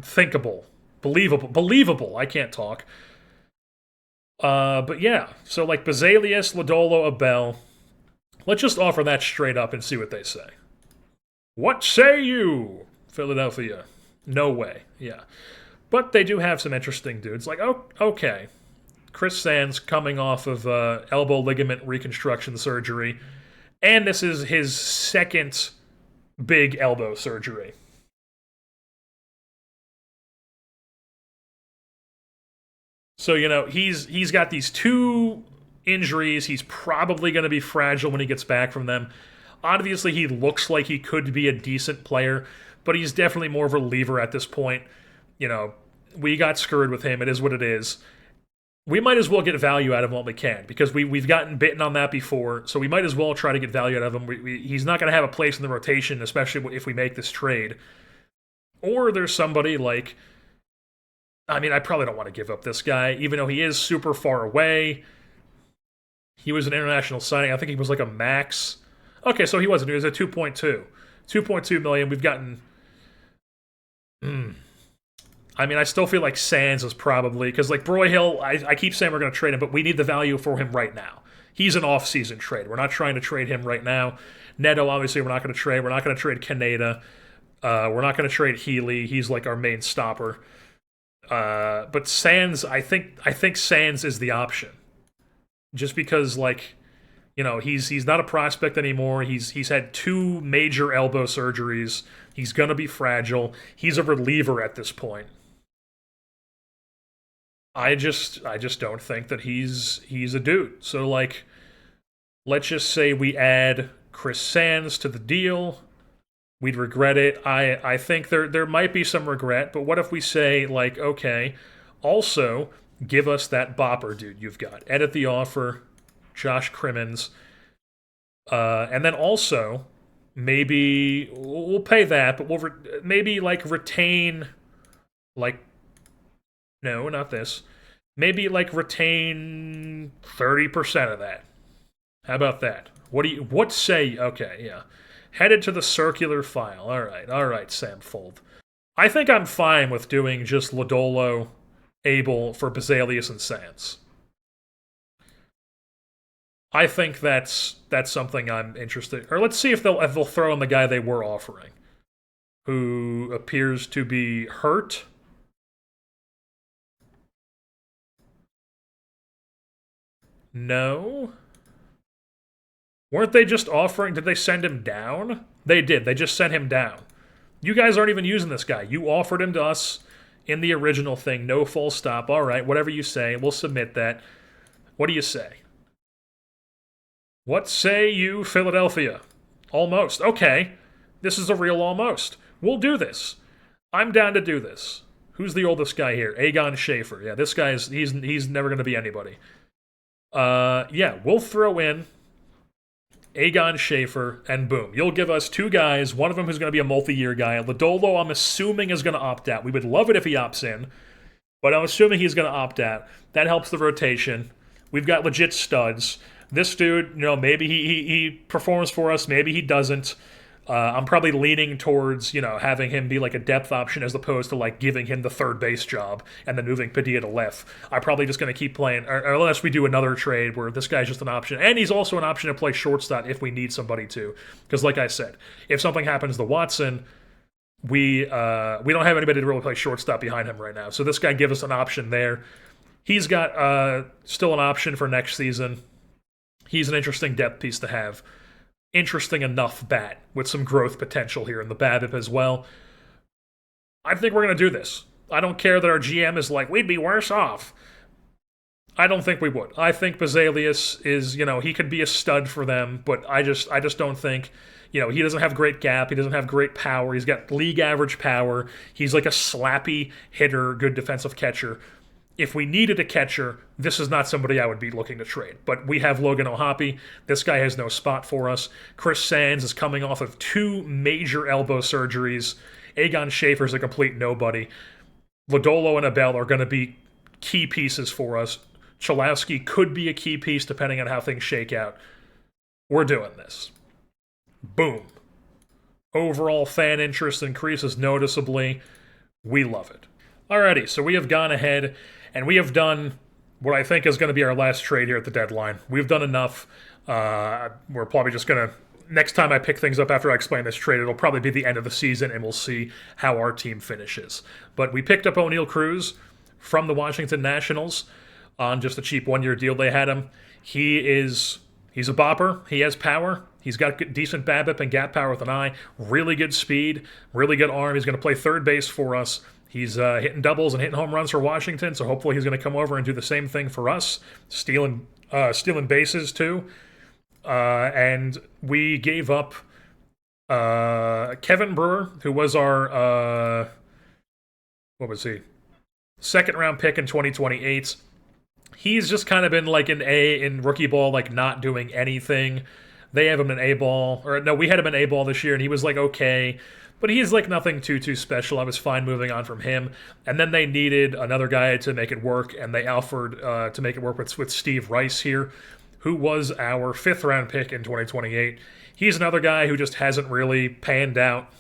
thinkable, believable. I can't talk. But yeah, so like Bazalius, Lodolo, Abel. Let's just offer that straight up and see what they say. What say you, Philadelphia? No way. Yeah. But they do have some interesting dudes. Like, oh, okay. Chris Sands coming off of elbow ligament reconstruction surgery. And this is his second big elbow surgery. So, he's got these 2 injuries. He's probably going to be fragile when he gets back from them. Obviously, he looks like he could be a decent player, but he's definitely more of a reliever at this point. We got screwed with him. It is what it is. we might as well get value out of him while we can, because we've gotten bitten on that before, so we might as well try to get value out of him. He's not going to have a place in the rotation, especially if we make this trade. Or there's somebody like... I mean, I probably don't want to give up this guy, even though he is super far away. He was an international signing. I think he was like a max. Okay, so he wasn't. He was at 2.2. 2.2 million. We've gotten... I mean, I still feel like Sands is probably... Because, like, Broyhill, I keep saying we're going to trade him, but we need the value for him right now. He's an off-season trade. We're not trying to trade him right now. Neto, obviously, we're not going to trade. We're not going to trade Kaneda. We're not going to trade Healy. He's, like, our main stopper. But Sands, I think Sands is the option. Just because, like, you know, he's not a prospect anymore. He's had 2 major elbow surgeries. He's going to be fragile. He's a reliever at this point. I just don't think that he's a dude. So, like, let's just say we add Chris Sands to the deal. We'd regret it. I think there might be some regret, but what if we say, like, okay, also give us that bopper dude you've got. Edit the offer, Josh Crimmins. And then also, maybe we'll pay that, but we'll maybe, like, retain, like, no, not this. Maybe, like, retain 30% of that. How about that? What say? Okay, yeah. Headed to the circular file. All right, Sam Fold. I think I'm fine with doing just Lodolo, Abel for Bazalius and Sands. I think that's something I'm interested. Or let's see if they'll throw in the guy they were offering, who appears to be hurt. No. Weren't they just offering... Did they send him down? They did. They just sent him down. You guys aren't even using this guy. You offered him to us in the original thing. No full stop. All right, whatever you say. We'll submit that. What do you say? What say you, Philadelphia? Almost. Okay. This is a real almost. We'll do this. I'm down to do this. Who's the oldest guy here? Aegon Schaefer. Yeah, this guy's... He's never going to be anybody. Yeah, we'll throw in Aegon Schaefer, and boom. You'll give us 2 guys, one of them who's going to be a multi-year guy. Lodolo, I'm assuming, is going to opt out. We would love it if he opts in, but I'm assuming he's going to opt out. That helps the rotation. We've got legit studs. This dude, you know, maybe he performs for us, maybe he doesn't. I'm probably leaning towards, you know, having him be like a depth option as opposed to like giving him the third base job and then moving Padilla to left. I'm probably just going to keep playing, or unless we do another trade where this guy's just an option. And he's also an option to play shortstop if we need somebody to. Because like I said, if something happens to Watson, we don't have anybody to really play shortstop behind him right now. So this guy gives us an option there. He's got still an option for next season. He's an interesting depth piece to have. Interesting enough bat with some growth potential here in the BABIP as well. I think we're going to do this. I don't care that our GM is like, we'd be worse off. I don't think we would. I think Bazalius is, you know, he could be a stud for them, but I just don't think, you know, he doesn't have great gap. He doesn't have great power. He's got league average power. He's like a slappy hitter, good defensive catcher. If we needed a catcher, this is not somebody I would be looking to trade. But we have Logan O'Hoppe. This guy has no spot for us. Chris Sands is coming off of 2 major elbow surgeries. Aegon Schaefer's a complete nobody. Lodolo and Abel are going to be key pieces for us. Cholowski could be a key piece depending on how things shake out. We're doing this. Boom. Overall fan interest increases noticeably. We love it. Alrighty, so we have gone ahead and we have done what I think is going to be our last trade here at the deadline. We've done enough. We're probably just going to... Next time I pick things up after I explain this trade, it'll probably be the end of the season, and we'll see how our team finishes. But we picked up O'Neal Cruz from the Washington Nationals on just a cheap 1-year deal they had him. He's a bopper. He has power. He's got good, decent BABIP and gap power with an eye. Really good speed. Really good arm. He's going to play third base for us. He's hitting doubles and hitting home runs for Washington, so hopefully he's going to come over and do the same thing for us, stealing bases too. And we gave up Kevin Brewer, who was our, what was he? Second round pick in 2028. He's just kind of been like an A in rookie ball, like not doing anything. They have him in A ball, or no, we had him in A ball this year, and he was like okay, but he's like nothing too special. I was fine moving on from him. And then they needed another guy to make it work, and they offered to make it work with Steve Rice here, who was our 5th-round pick in 2028. He's another guy who just hasn't really panned out.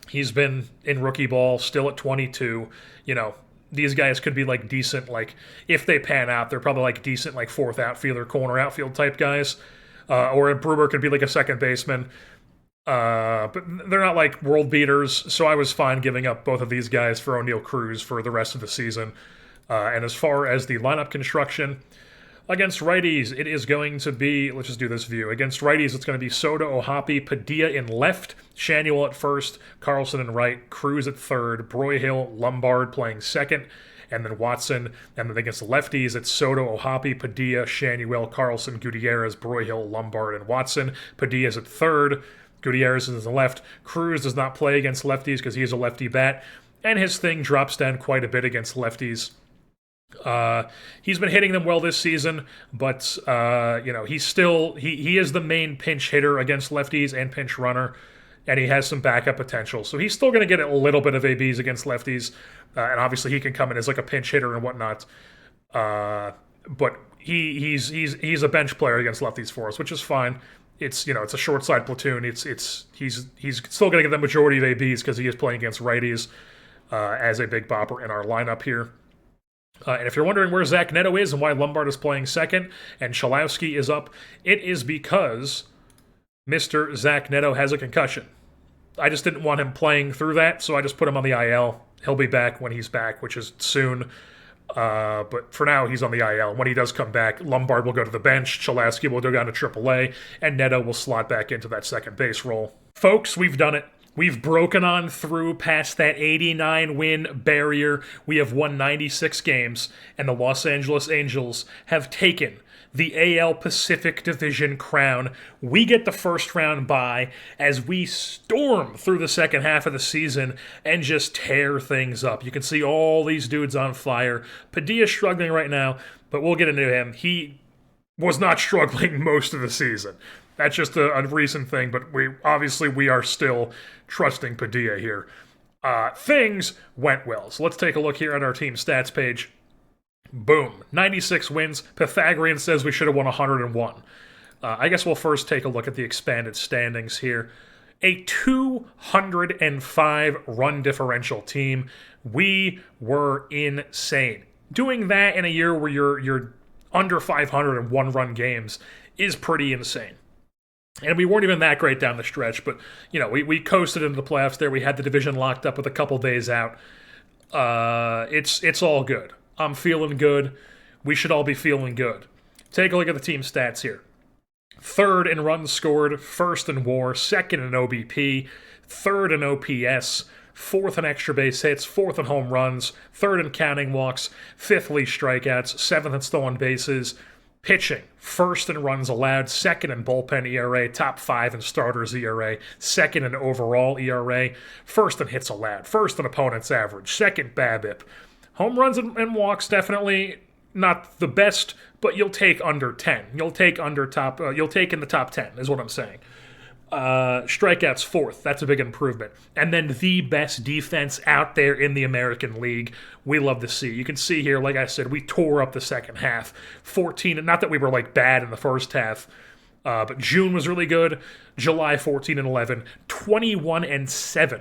He's been in rookie ball, still at 22. You know, these guys could be like decent, like if they pan out, they're probably like decent, like 4th outfielder, corner outfield type guys. Or a Brewer could be like a second baseman. But they're not like world beaters, so I was fine giving up both of these guys for O'Neal Cruz for the rest of the season. And as far as the lineup construction, against righties, it is going to be, let's just do this view. Against righties, it's going to be Soto, Ohapi, Padilla in left, Shanuel at first, Carlson in right, Cruz at third, Broyhill, Lombard playing second, and then Watson. And then against the lefties, it's Soto, Ohapi, Padilla, Shanuel, Carlson, Gutierrez, Broyhill, Lombard, and Watson. Padilla's at third, Gutierrez is on the left. Cruz does not play against lefties because he is a lefty bat, and his thing drops down quite a bit against lefties. He's been hitting them well this season, but he's still he is the main pinch hitter against lefties and pinch runner, and he has some backup potential. So he's still going to get a little bit of ABs against lefties, and obviously he can come in as like a pinch hitter and whatnot. But he's a bench player against lefties for us, which is fine. It's it's a short side platoon. He's still going to get the majority of ABs because he is playing against righties as a big bopper in our lineup here. And if you're wondering where Zach Neto is and why Lombard is playing second and Chalowski is up, it is because Mr. Zach Neto has a concussion. I just didn't want him playing through that, so I just put him on the IL. He'll be back when he's back, which is soon. But for now, he's on the IL. When he does come back, Lombard will go to the bench, Chalowski will go down to AAA, and Neto will slot back into that second base role. Folks, we've done it. We've broken on through past that 89-win barrier. We have won 96 games, and the Los Angeles Angels have taken the AL Pacific Division crown. We get the first round bye as we storm through the second half of the season and just tear things up. You can see all these dudes on fire. Padilla's struggling right now, but we'll get into him. He was not struggling most of the season. That's just a recent thing, but we are still trusting Padilla here. Things went well. So let's take a look here at our team stats page. Boom. 96 wins. Pythagorean says we should have won 101. I guess we'll first take a look at the expanded standings here. A 205 run differential team. We were insane. Doing that in a year where you're under 500 in one-run games is pretty insane. And we weren't even that great down the stretch, but, we coasted into the playoffs there. We had the division locked up with a couple days out. It's all good. I'm feeling good. We should all be feeling good. Take a look at the team stats here. 3rd in runs scored, 1st in WAR, 2nd in OBP, 3rd in OPS, 4th in extra base hits, 4th in home runs, 3rd in counting walks, 5th least strikeouts, 7th in stolen bases. Pitching, 1st in runs allowed, 2nd in bullpen ERA, top 5 in starters ERA, 2nd in overall ERA, 1st in hits allowed, 1st in opponent's average, 2nd BABIP. Home runs and walks, definitely not the best, but you'll take under 10. You'll take in the top 10, is what I'm saying. Strikeouts 4th. That's a big improvement. And then the best defense out there in the American League. We love to see. You can see here, like I said, we tore up the second half. 14, not that we were like bad in the first half, but June was really good. July 14-11, 21-7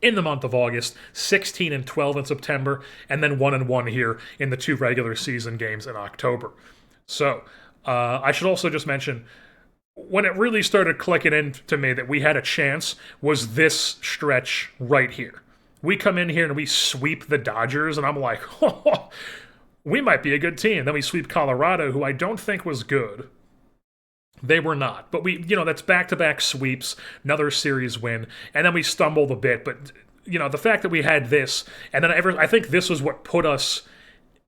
in the month of August, 16-12 in September, and then 1-1 here in the 2 regular season games in October. So I should also just mention, when it really started clicking into me that we had a chance was this stretch right here. We come in here and we sweep the Dodgers, and I'm like, oh, we might be a good team. Then we sweep Colorado, who I don't think was good. They were not. But that's back-to-back sweeps, another series win, and then we stumbled a bit. But, the fact that we had this, and then I think this was what put us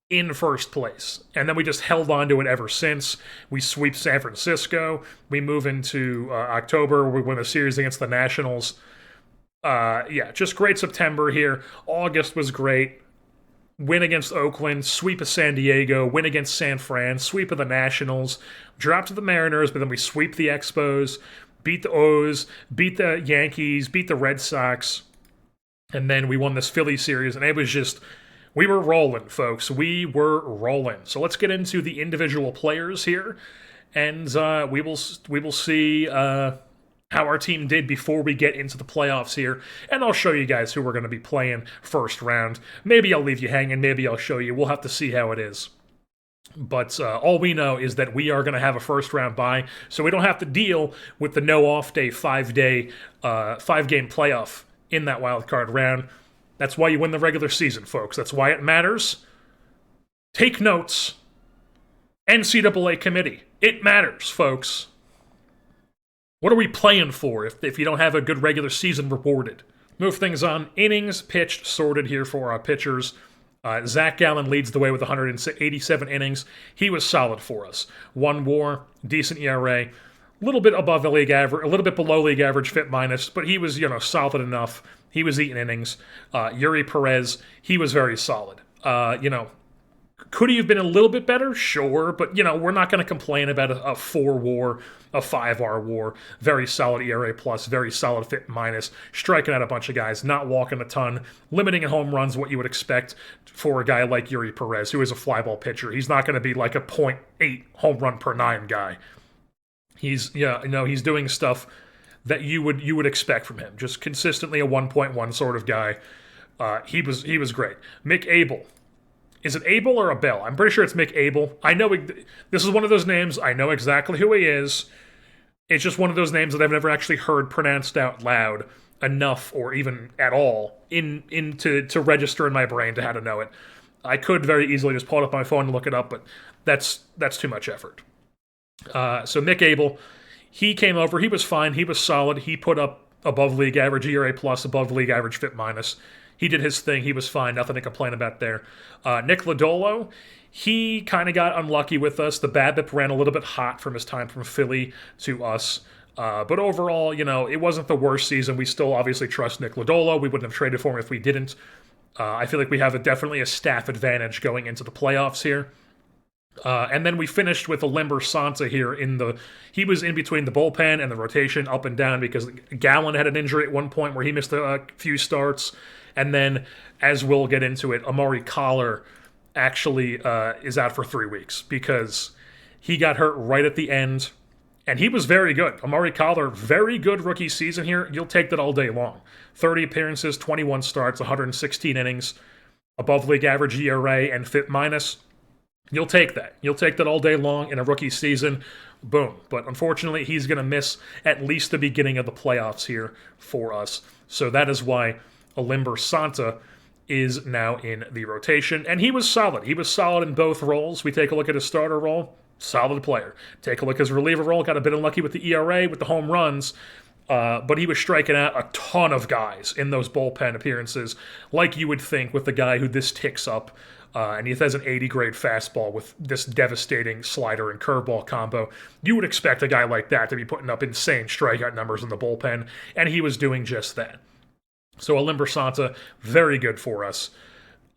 in first place. And then we just held on to it ever since. We sweep San Francisco. We move into October. We win a series against the Nationals. Just great September here. August was great. win against Oakland, sweep of San Diego, win against San Fran, sweep of the Nationals, drop to the Mariners, but then we sweep the Expos, beat the O's, beat the Yankees, beat the Red Sox, and then we won this Philly series, and it was just, we were rolling, folks. We were rolling. So let's get into the individual players here, and we will see how our team did before we get into the playoffs here, and I'll show you guys who we're going to be playing first round. Maybe I'll leave you hanging, maybe I'll show you. We'll have to see how it is. But all we know is that we are going to have a first round bye, so we don't have to deal with the no off day, 5-game playoff in that wild card round. That's why you win the regular season, folks. That's why it matters. Take notes. NCAA committee. It matters, folks. What are we playing for if you don't have a good regular season rewarded? Move things on. Innings pitched sorted here for our pitchers. Zach Gallen leads the way with 187 innings. He was solid for us. 1 WAR, decent ERA, a little bit above the league average, a little bit below league average FIP minus, but he was, solid enough. He was eating innings. Yuri Perez, he was very solid. Could he have been a little bit better? Sure, but, we're not going to complain about a 4 WAR, a 5R WAR, very solid ERA plus, very solid FIP minus, striking out a bunch of guys, not walking a ton, limiting in home runs, what you would expect for a guy like Yuri Perez, who is a fly ball pitcher. He's not going to be like a .8 home run per 9 guy. He's doing stuff that you would expect from him, just consistently a 1.1 sort of guy. He was great. Mick Abel. Is it Abel or Abel? I'm pretty sure it's Mick Abel. I know this is one of those names. I know exactly who he is. It's just one of those names that I've never actually heard pronounced out loud enough, or even at all, to register in my brain to how to know it. I could very easily just pull it up on my phone and look it up, but that's too much effort. So Mick Abel, he came over. He was fine. He was solid. He put up above league average ERA plus, above league average FIP minus. He did his thing. He was fine. Nothing to complain about there. Nick Lodolo, he kind of got unlucky with us. The BABIP ran a little bit hot from his time from Philly to us. But overall, it wasn't the worst season. We still obviously trust Nick Lodolo. We wouldn't have traded for him if we didn't. I feel like we have definitely a staff advantage going into the playoffs here. And then we finished with a Limber Santa here he was in between the bullpen and the rotation, up and down, because Gallen had an injury at one point where he missed a few starts. And then, as we'll get into it, Amari Collar actually is out for 3 weeks because he got hurt right at the end. And he was very good. Amari Collar, very good rookie season here. You'll take that all day long. 30 appearances, 21 starts, 116 innings, above league average ERA and FIP minus. You'll take that. You'll take that all day long in a rookie season. Boom. But unfortunately, he's going to miss at least the beginning of the playoffs here for us. So that is why Limber Santa is now in the rotation. And he was solid. He was solid in both roles. We take a look at his starter role. Solid player. Take a look at his reliever role. Got a bit unlucky with the ERA, with the home runs. But he was striking out a ton of guys in those bullpen appearances, like you would think with the guy who this ticks up. And he has an 80-grade fastball with this devastating slider and curveball combo. You would expect a guy like that to be putting up insane strikeout numbers in the bullpen, and he was doing just that. So Limber Santa, very good for us.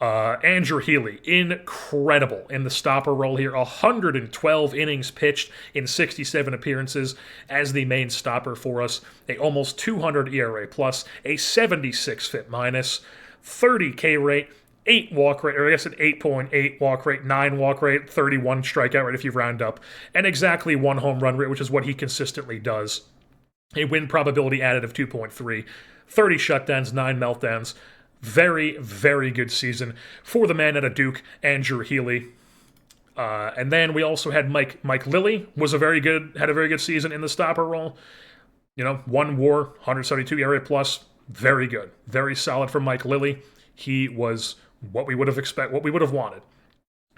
Andrew Healy, incredible in the stopper role here. 112 innings pitched in 67 appearances as the main stopper for us. A almost 200 ERA plus, a 76 FIP minus, 30 K rate, 8 walk rate, or I guess an 8.8 walk rate, 9 walk rate, 31 strikeout rate if you round up, and exactly 1 home run rate, which is what he consistently does. A win probability added of 2.3. 30 shutdowns, 9 meltdowns. Very, very good season for the man at a Duke, Andrew Healy. And then we also had Mike Lilly, had a very good season in the stopper role. 1 WAR, 172 ERA plus, very good. Very solid for Mike Lilly. He was what we would have wanted.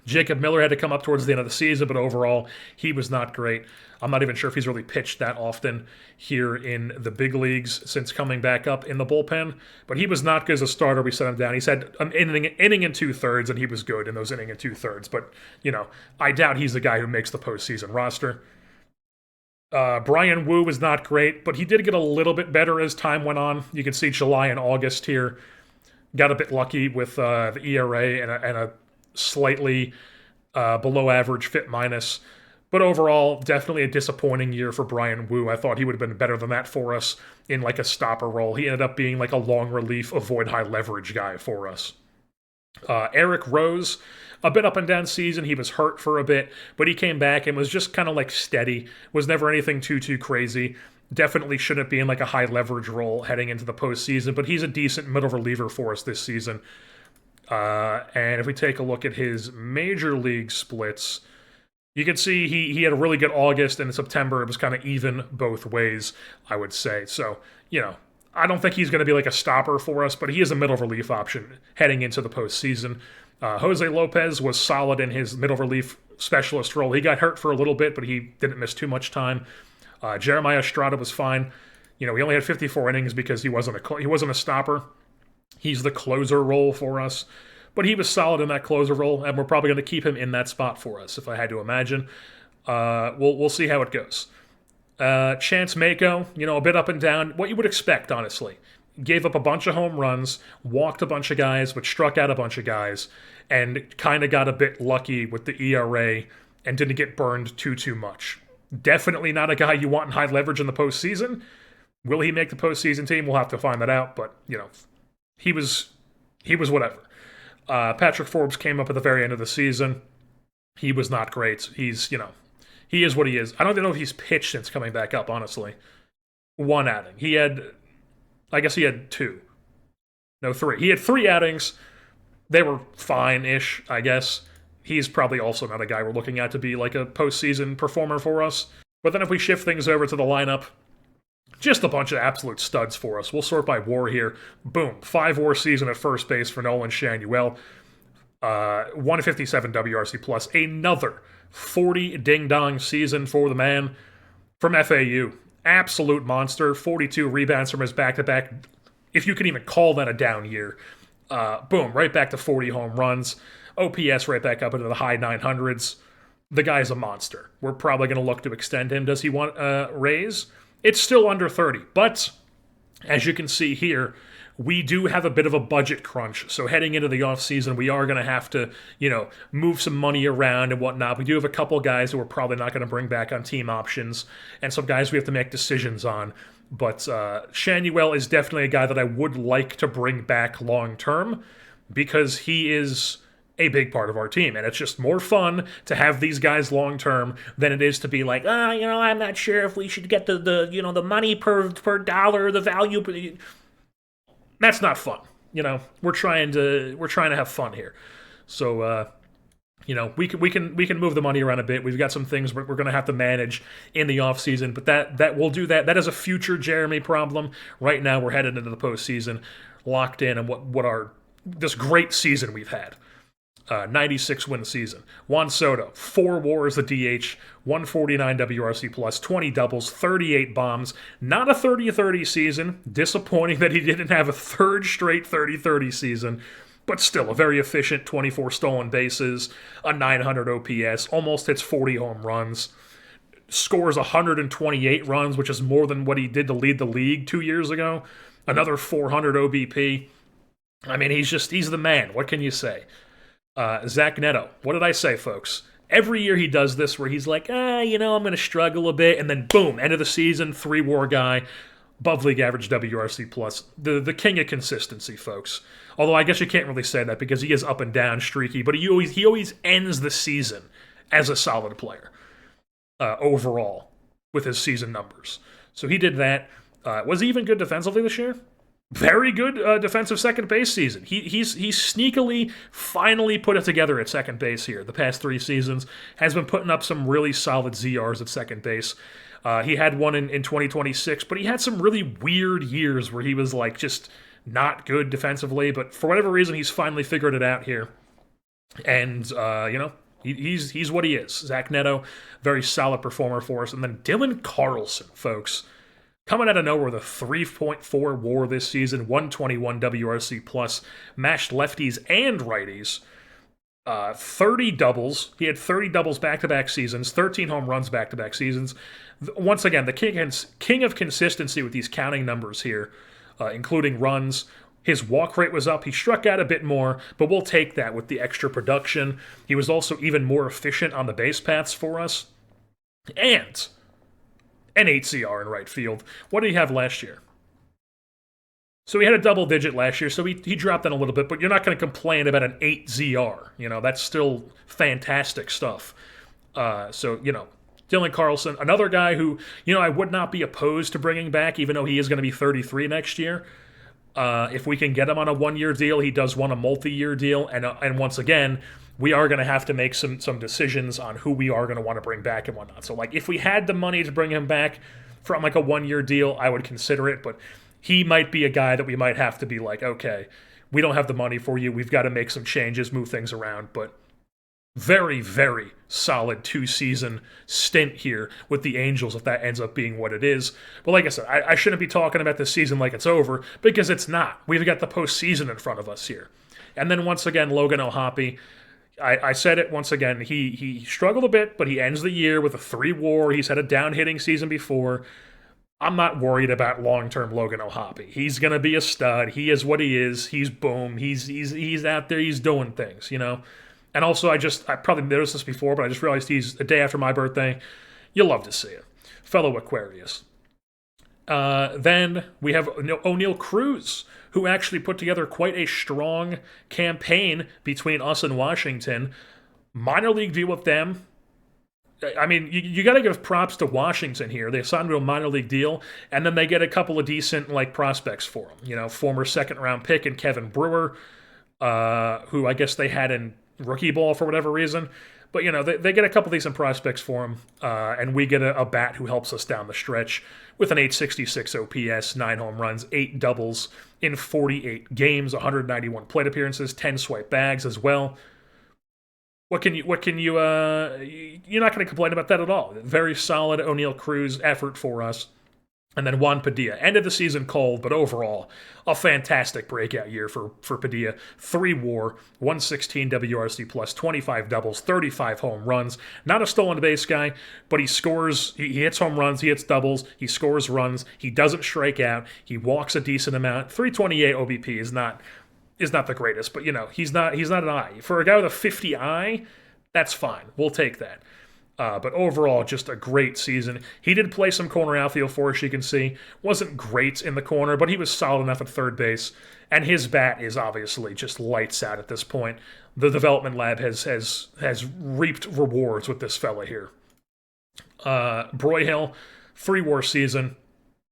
Jacob Miller had to come up towards the end of the season, but overall, he was not great. I'm not even sure if he's really pitched that often here in the big leagues since coming back up in the bullpen, but he was not good as a starter. We set him down. He's had an inning and 2/3, and he was good in those inning and 2/3, but, I doubt he's the guy who makes the postseason roster. Brian Wu was not great, but he did get a little bit better as time went on. You can see July and August here. got a bit lucky with the ERA and a slightly below average FIP minus. But overall, definitely a disappointing year for Brian Wu. I thought he would have been better than that for us in like a stopper role. He ended up being like a long relief, avoid high leverage guy for us. Eric Rose, a bit up and down season. He was hurt for a bit, but he came back and was just kind of like steady. Was never anything too crazy. Definitely shouldn't be in like a high leverage role heading into the postseason, but he's a decent middle reliever for us this season. And if we take a look at his major league splits, you can see he had a really good August, and in September it was kind of even both ways, I would say. So, I don't think he's going to be like a stopper for us, but he is a middle relief option heading into the postseason. Jose Lopez was solid in his middle relief specialist role. He got hurt for a little bit, but he didn't miss too much time. Jeremiah Estrada was fine. He only had 54 innings because he wasn't a stopper. He's the closer role for us. But he was solid in that closer role, and we're probably going to keep him in that spot for us, if I had to imagine. We'll see how it goes. Chance Mako, a bit up and down. What you would expect, honestly. Gave up a bunch of home runs, walked a bunch of guys, but struck out a bunch of guys, and kind of got a bit lucky with the ERA and didn't get burned too much. Definitely not a guy you want in high leverage in the postseason. Will he make the postseason team? We'll have to find that out, but, he was whatever. Patrick Forbes came up at the very end of the season. He was not great. He's, he is what he is. I don't even know if he's pitched since coming back up, honestly. One outing. He had 3. He had 3 outings. They were fine-ish, I guess. He's probably also not a guy we're looking at to be like a postseason performer for us. But then if we shift things over to the lineup, just a bunch of absolute studs for us. We'll sort by WAR here. Boom. 5 WAR season at first base for Nolan Shanuel. 157 WRC plus. Another 40 ding-dong season for the man from FAU. Absolute monster. 42 rebounds from his back-to-back. If you can even call that a down year. Boom. Right back to 40 home runs. OPS right back up into the high 900s. The guy's a monster. We're probably going to look to extend him. Does he want a raise? It's still under 30, but as you can see here, we do have a bit of a budget crunch. So heading into the offseason, we are going to have to, move some money around and whatnot. We do have a couple guys who we're probably not going to bring back on team options, and some guys we have to make decisions on. But Shanuel is definitely a guy that I would like to bring back long term because he is a big part of our team, and it's just more fun to have these guys long term than it is to be like, I'm not sure if we should get the money per dollar, the value. That's not fun. We're trying to have fun here. So we can move the money around a bit. We've got some things we're going to have to manage in the off season, but that we'll do that. That is a future Jeremy problem. Right now we're headed into the postseason, locked in, and what this great season we've had. 96-win season. Juan Soto, 4 WAR as the DH, 149 WRC plus, 20 doubles, 38 bombs. Not a 30-30 season. Disappointing that he didn't have a third straight 30-30 season, but still a very efficient 24 stolen bases, a 900 OPS, almost hits 40 home runs, scores 128 runs, which is more than what he did to lead the league 2 years ago. Another 400 OBP. I mean, he's the man. What can you say? Zach Neto. What did I say, folks? Every year he does this where he's like, I'm going to struggle a bit, and then boom, end of the season, 3 WAR guy, above league average WRC plus. The king of consistency, folks. Although I guess you can't really say that because he is up and down streaky, but he always ends the season as a solid player overall with his season numbers. So he did that. Was he even good defensively this year? Very good defensive second base season. He's sneakily finally put it together at second base here. The past 3 seasons has been putting up some really solid ZRs at second base. He had one in 2026, but he had some really weird years where he was like just not good defensively. But for whatever reason, he's finally figured it out here. And he's what he is. Zach Neto, very solid performer for us. And then Dylan Carlson, folks. Coming out of nowhere with a 3.4 WAR this season, 121 WRC plus, matched lefties and righties. 30 doubles. He had 30 doubles back-to-back seasons, 13 home runs back-to-back seasons. Once again, the king of consistency with these counting numbers here, including runs. His walk rate was up. He struck out a bit more, but we'll take that with the extra production. He was also even more efficient on the base paths for us. And an 8 CR in right field. What did he have last year? So he had a double digit last year, so he dropped down a little bit, but you're not going to complain about an 8 ZR. That's still fantastic stuff. Dylan Carlson, another guy who, I would not be opposed to bringing back, even though he is going to be 33 next year. If we can get him on a 1-year deal, he does want a multi-year deal, and once again, we are going to have to make some decisions on who we are going to want to bring back and whatnot. So, if we had the money to bring him back from a 1-year deal, I would consider it, but he might be a guy that we might have to be okay, we don't have the money for you. We've got to make some changes, move things around. But very, very solid 2-season stint here with the Angels if that ends up being what it is. But like I said, I shouldn't be talking about this season like it's over because it's not. We've got the postseason in front of us here. And then once again, Logan O'Hoppe. I said it once again. He struggled a bit, but he ends the year with a 3 WAR. He's had a down-hitting season before. I'm not worried about long-term Logan O'Hoppe. He's going to be a stud. He is what he is. He's boom. He's out there. He's doing things, And also, I probably noticed this before, but I just realized he's a day after my birthday. You'll love to see it. Fellow Aquarius. Then we have O'Neal Cruz, who actually put together quite a strong campaign between us and Washington. Minor league deal with them. I mean, you got to give props to Washington here. They signed to a minor league deal, and then they get a couple of decent prospects for him. Former second-round pick in Kevin Brewer, who I guess they had in rookie ball for whatever reason. But, they get a couple decent prospects for him, and we get a bat who helps us down the stretch with an 866 OPS, 9 home runs, 8 doubles in 48 games, 191 plate appearances, 10 swipe bags as well. You're not going to complain about that at all. Very solid O'Neal Cruz effort for us. And then Juan Padilla. Ended the season cold, but overall, a fantastic breakout year for Padilla. 3 WAR, 116 WRC plus, 25 doubles, 35 home runs. Not a stolen base guy, but he scores, he hits home runs, he hits doubles, he scores runs, he doesn't strike out, he walks a decent amount. 328 OBP is not the greatest, but he's not an eye. For a guy with a 50 eye, that's fine. We'll take that. But overall, just a great season. He did play some corner outfield for us, you can see. Wasn't great in the corner, but he was solid enough at third base. And his bat is obviously just lights out at this point. The development lab has reaped rewards with this fella here. Broyhill, 3 WAR season.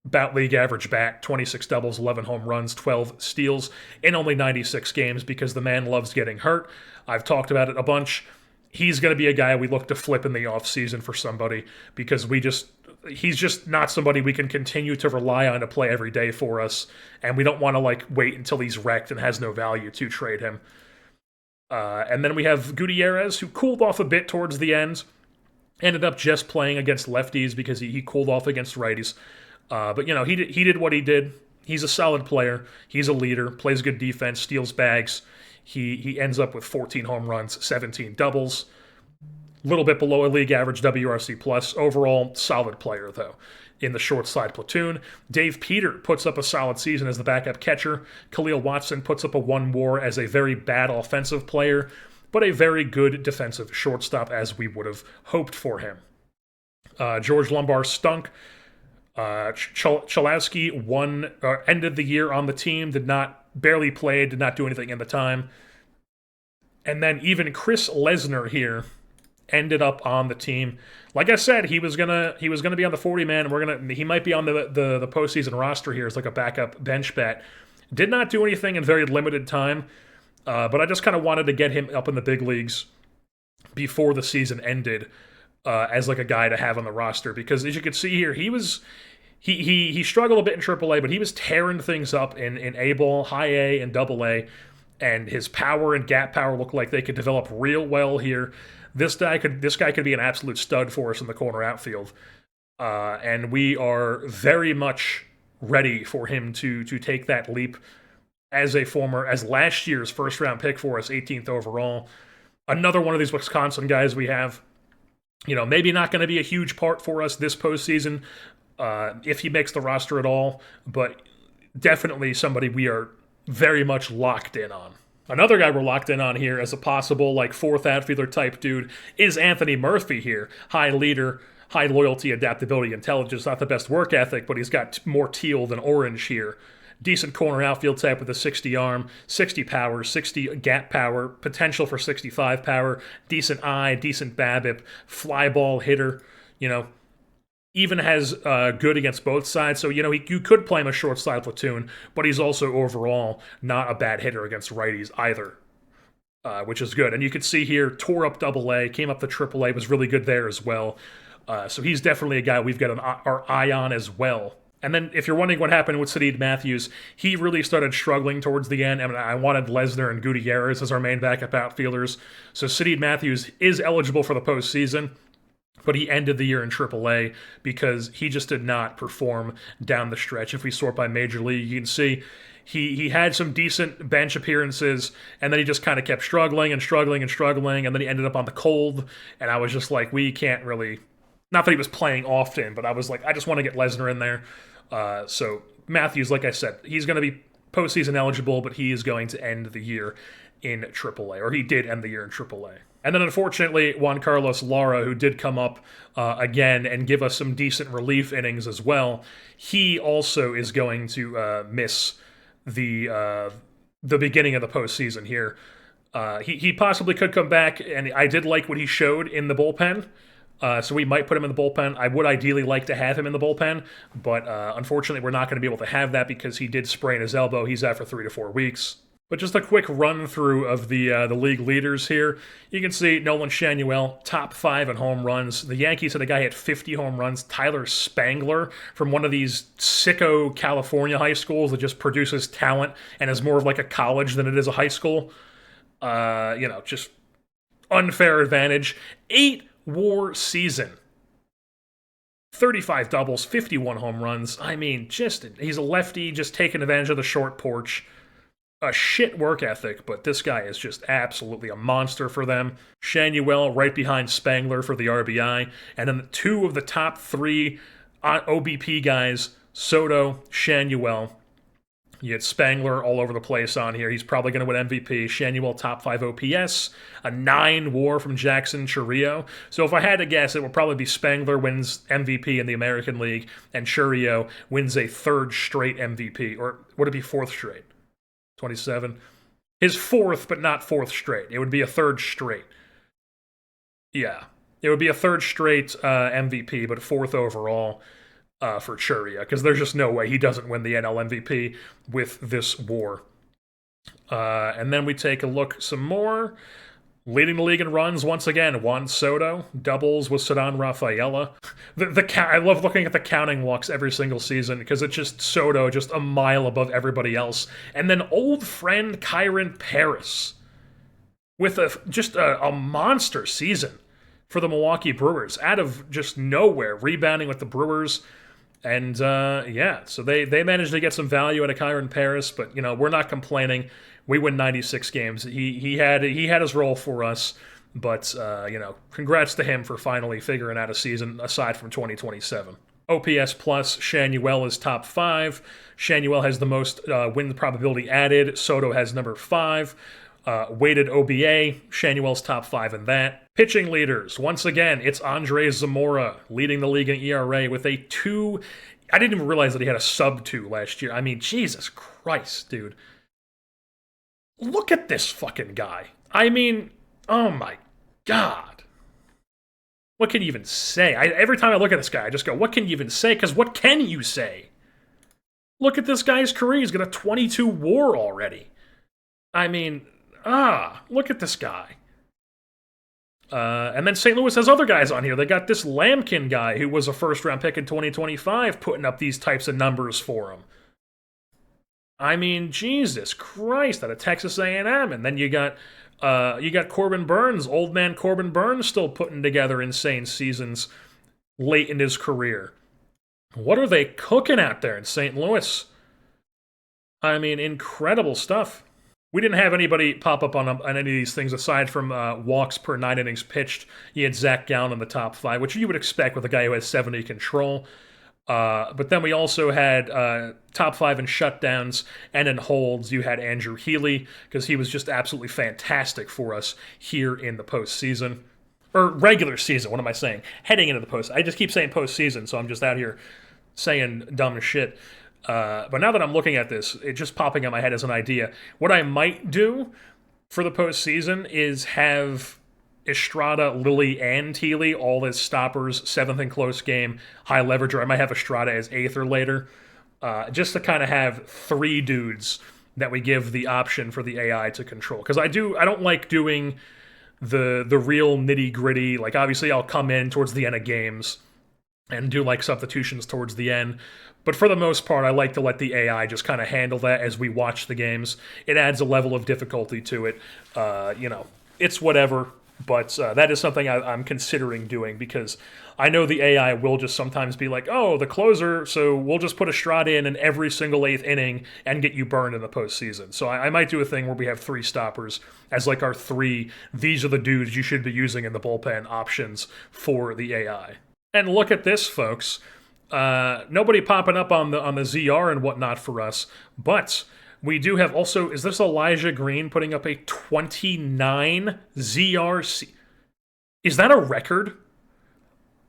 About league average bat, 26 doubles, 11 home runs, 12 steals in only 96 games because the man loves getting hurt. I've talked about it a bunch. He's going to be a guy we look to flip in the offseason for somebody because he's just not somebody we can continue to rely on to play every day for us, and we don't want to wait until he's wrecked and has no value to trade him. And then we have Gutierrez, who cooled off a bit towards the end, ended up just playing against lefties because he cooled off against righties. But he did what he did. He's a solid player. He's a leader, plays good defense, steals bags. He ends up with 14 home runs, 17 doubles. A little bit below a league average WRC plus. Overall, solid player, though, in the short side platoon. Dave Peter puts up a solid season as the backup catcher. Khalil Watson puts up a 1 WAR as a very bad offensive player, but a very good defensive shortstop as we would have hoped for him. George Lumbar stunk. Chalowski ended the year on the team, barely played, did not do anything in the time. And then even Chris Lesnar here ended up on the team. Like I said, he was gonna be on the 40-man, and he might be on the postseason roster here as a backup bench bat. Did not do anything in very limited time, but I just kind of wanted to get him up in the big leagues before the season ended as a guy to have on the roster because as you can see here, he struggled a bit in AAA, but he was tearing things up in A-ball, high A, and double A, and his power and gap power looked like they could develop real well here. This guy could be an absolute stud for us in the corner outfield, and we are very much ready for him to take that leap as last year's first-round pick for us, 18th overall. Another one of these Wisconsin guys we have. Maybe not going to be a huge part for us this postseason if he makes the roster at all, but definitely somebody we are very much locked in on. Another guy we're locked in on here as a possible like fourth outfielder type dude is Anthony Murphy here. High leader, high loyalty, adaptability, intelligence, not the best work ethic, but he's got more teal than orange here. Decent corner outfield type with a 60 arm, 60 power, 60 gap power, potential for 65 power, decent eye, decent BABIP, fly ball hitter, you know, even has good against both sides. So, you know, you could play him a short side platoon, but he's also overall not a bad hitter against righties either, which is good. And you could see here, tore up AA, came up to AAA, was really good there as well. So he's definitely a guy we've got our eye on as well. And then if you're wondering what happened with Saeed Matthews, he really started struggling towards the end. I mean, I wanted Lesnar and Gutierrez as our main backup outfielders. So Saeed Matthews is eligible for the postseason, but he ended the year in AAA because he just did not perform down the stretch. If we sort by Major League, you can see he had some decent bench appearances, and then he just kind of kept struggling and struggling and struggling, and then he ended up on the cold, and I was just like, we can't really... Not that he was playing often, but I was like, I just want to get Lesnar in there. So Matthews, like I said, he's going to be postseason eligible, but he is going to end the year in AAA, or he did end the year in AAA. And then, unfortunately, Juan Carlos Lara, who did come up again and give us some decent relief innings as well, he also is going to miss the beginning of the postseason here. He possibly could come back, and I did like what he showed in the bullpen. So we might put him in the bullpen. I would ideally like to have him in the bullpen, but unfortunately, we're not going to be able to have that because he did sprain his elbow. He's out for 3 to 4 weeks. But just a quick run-through of the league leaders here. You can see Nolan Shanuel, top 5 in home runs. The Yankees had a guy hit 50 home runs, Tyler Spangler, from one of these sicko California high schools that just produces talent and is more of like a college than it is a high school. Just unfair advantage. 8-WAR season. 35 doubles, 51 home runs. I mean, he's a lefty, just taking advantage of the short porch. A shit work ethic, but this guy is just absolutely a monster for them. Shanuel right behind Spangler for the RBI, and then 2 of the top 3 OBP guys, Soto, Shanuel. You get Spangler all over the place on here. He's probably going to win MVP. Shanuel top 5 OPS, a 9 WAR from Jackson Chourio. So if I had to guess, it would probably be Spangler wins MVP in the American League, and Chourio wins a 3rd straight MVP, or would it be 4th straight? 27. His 4th, but not 4th straight. It would be a 3rd straight. Yeah. It would be a 3rd straight MVP, but 4th overall for Chourio, because there's just no way he doesn't win the NL MVP with this WAR. And then we take a look some more. Leading the league in runs once again, Juan Soto. Doubles with Ceddanne Rafaela. I love looking at the counting walks every single season because it's just Soto just a mile above everybody else. And then old friend Kyron Paris with a monster season for the Milwaukee Brewers out of just nowhere, rebounding with the Brewers. And so they managed to get some value out of Kyron Paris, but we're not complaining. We win 96 games. He had his role for us, but congrats to him for finally figuring out a season aside from 2027. OPS plus, Shanuel is top 5. Shanuel has the most win probability added. Soto has number 5. Weighted OBA, Shanuel's top 5 in that. Pitching leaders, once again, it's Andre Zamora leading the league in ERA with a 2. I didn't even realize that he had a sub-2 last year. I mean, Jesus Christ, dude. Look at this fucking guy. I mean, oh my God. What can you even say? Every time I look at this guy, I just go, what can you even say? Because what can you say? Look at this guy's career. He's got a 22 WAR already. I mean, look at this guy. And then St. Louis has other guys on here. They got this Lampkin guy who was a first-round pick in 2025 putting up these types of numbers for him. I mean, Jesus Christ, out of Texas A&M. And then you got Corbin Burns, old man Corbin Burns, still putting together insane seasons late in his career. What are they cooking out there in St. Louis? I mean, incredible stuff. We didn't have anybody pop up on any of these things aside from walks per 9 innings pitched. You had Zach Gallen in the top 5, which you would expect with a guy who has 70 control. But then we also had top 5 in shutdowns, and in holds you had Andrew Healy, because he was just absolutely fantastic for us here in the postseason. Or regular season, what am I saying? Heading into the post. I just keep saying postseason, so I'm just out here saying dumb shit. But now that I'm looking at this, it's just popping in my head as an idea. What I might do for the postseason is have Estrada, Lilly, and Healy all as stoppers, 7th in close game, high leverage, or I might have Estrada as 8th or later, just to kind of have 3 dudes that we give the option for the AI to control. Because I don't like doing the real nitty gritty. Like, obviously I'll come in towards the end of games and do like substitutions towards the end. But for the most part, I like to let the AI just kind of handle that as we watch the games. It adds a level of difficulty to it. It's whatever. But that is something I'm considering doing, because I know the AI will just sometimes be like, oh, the closer, so we'll just put Estrada in every single 8th inning and get you burned in the postseason. So I might do a thing where we have 3 stoppers as like our 3, these are the dudes you should be using in the bullpen options for the AI. And look at this, folks. Nobody popping up on the ZR and whatnot for us, but we do have also, is this Elijah Green putting up a 29 ZRC? Is that a record?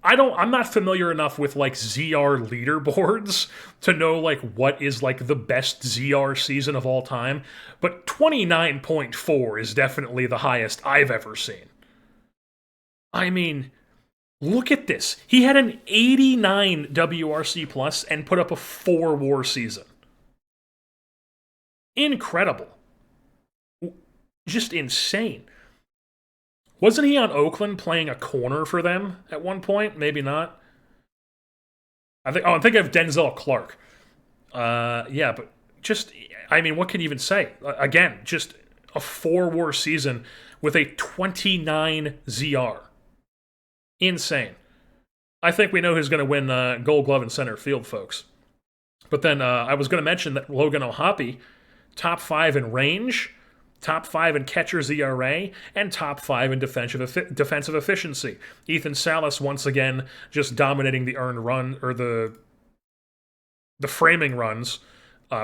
I'm not familiar enough with like ZR leaderboards to know like what is like the best ZR season of all time, but 29.4 is definitely the highest I've ever seen. I mean, look at this. He had an 89 WRC plus and put up a 4 WAR season. Incredible. Just insane. Wasn't he on Oakland playing a corner for them at one point? Maybe not. I'm thinking of Denzel Clark. Yeah, but just, I mean, what can you even say? Again, just a 4 WAR season with a 29 ZR. Insane. I think we know who's going to win Gold Glove in center field, folks. But then I was going to mention that Logan O'Hoppe, top 5 in range, top 5 in catcher's ERA, and top 5 in defensive efficiency. Ethan Salas once again just dominating the earned run, or the framing runs,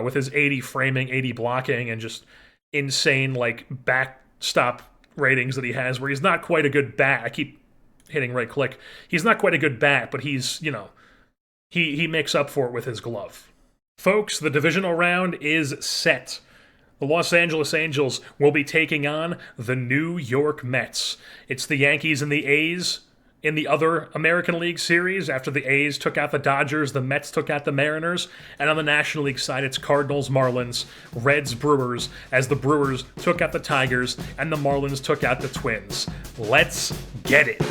with his 80 framing, 80 blocking, and just insane like backstop ratings that he has, where he's not quite a good bat. I keep hitting right click. He's not quite a good bat, but he's, he makes up for it with his glove. Folks, the divisional round is set. The Los Angeles Angels will be taking on the New York Mets. It's the Yankees and the A's in the other American League series. After the A's took out the Dodgers, the Mets took out the Mariners. And on the National League side, it's Cardinals, Marlins, Reds, Brewers, as the Brewers took out the Tigers and the Marlins took out the Twins. Let's get it.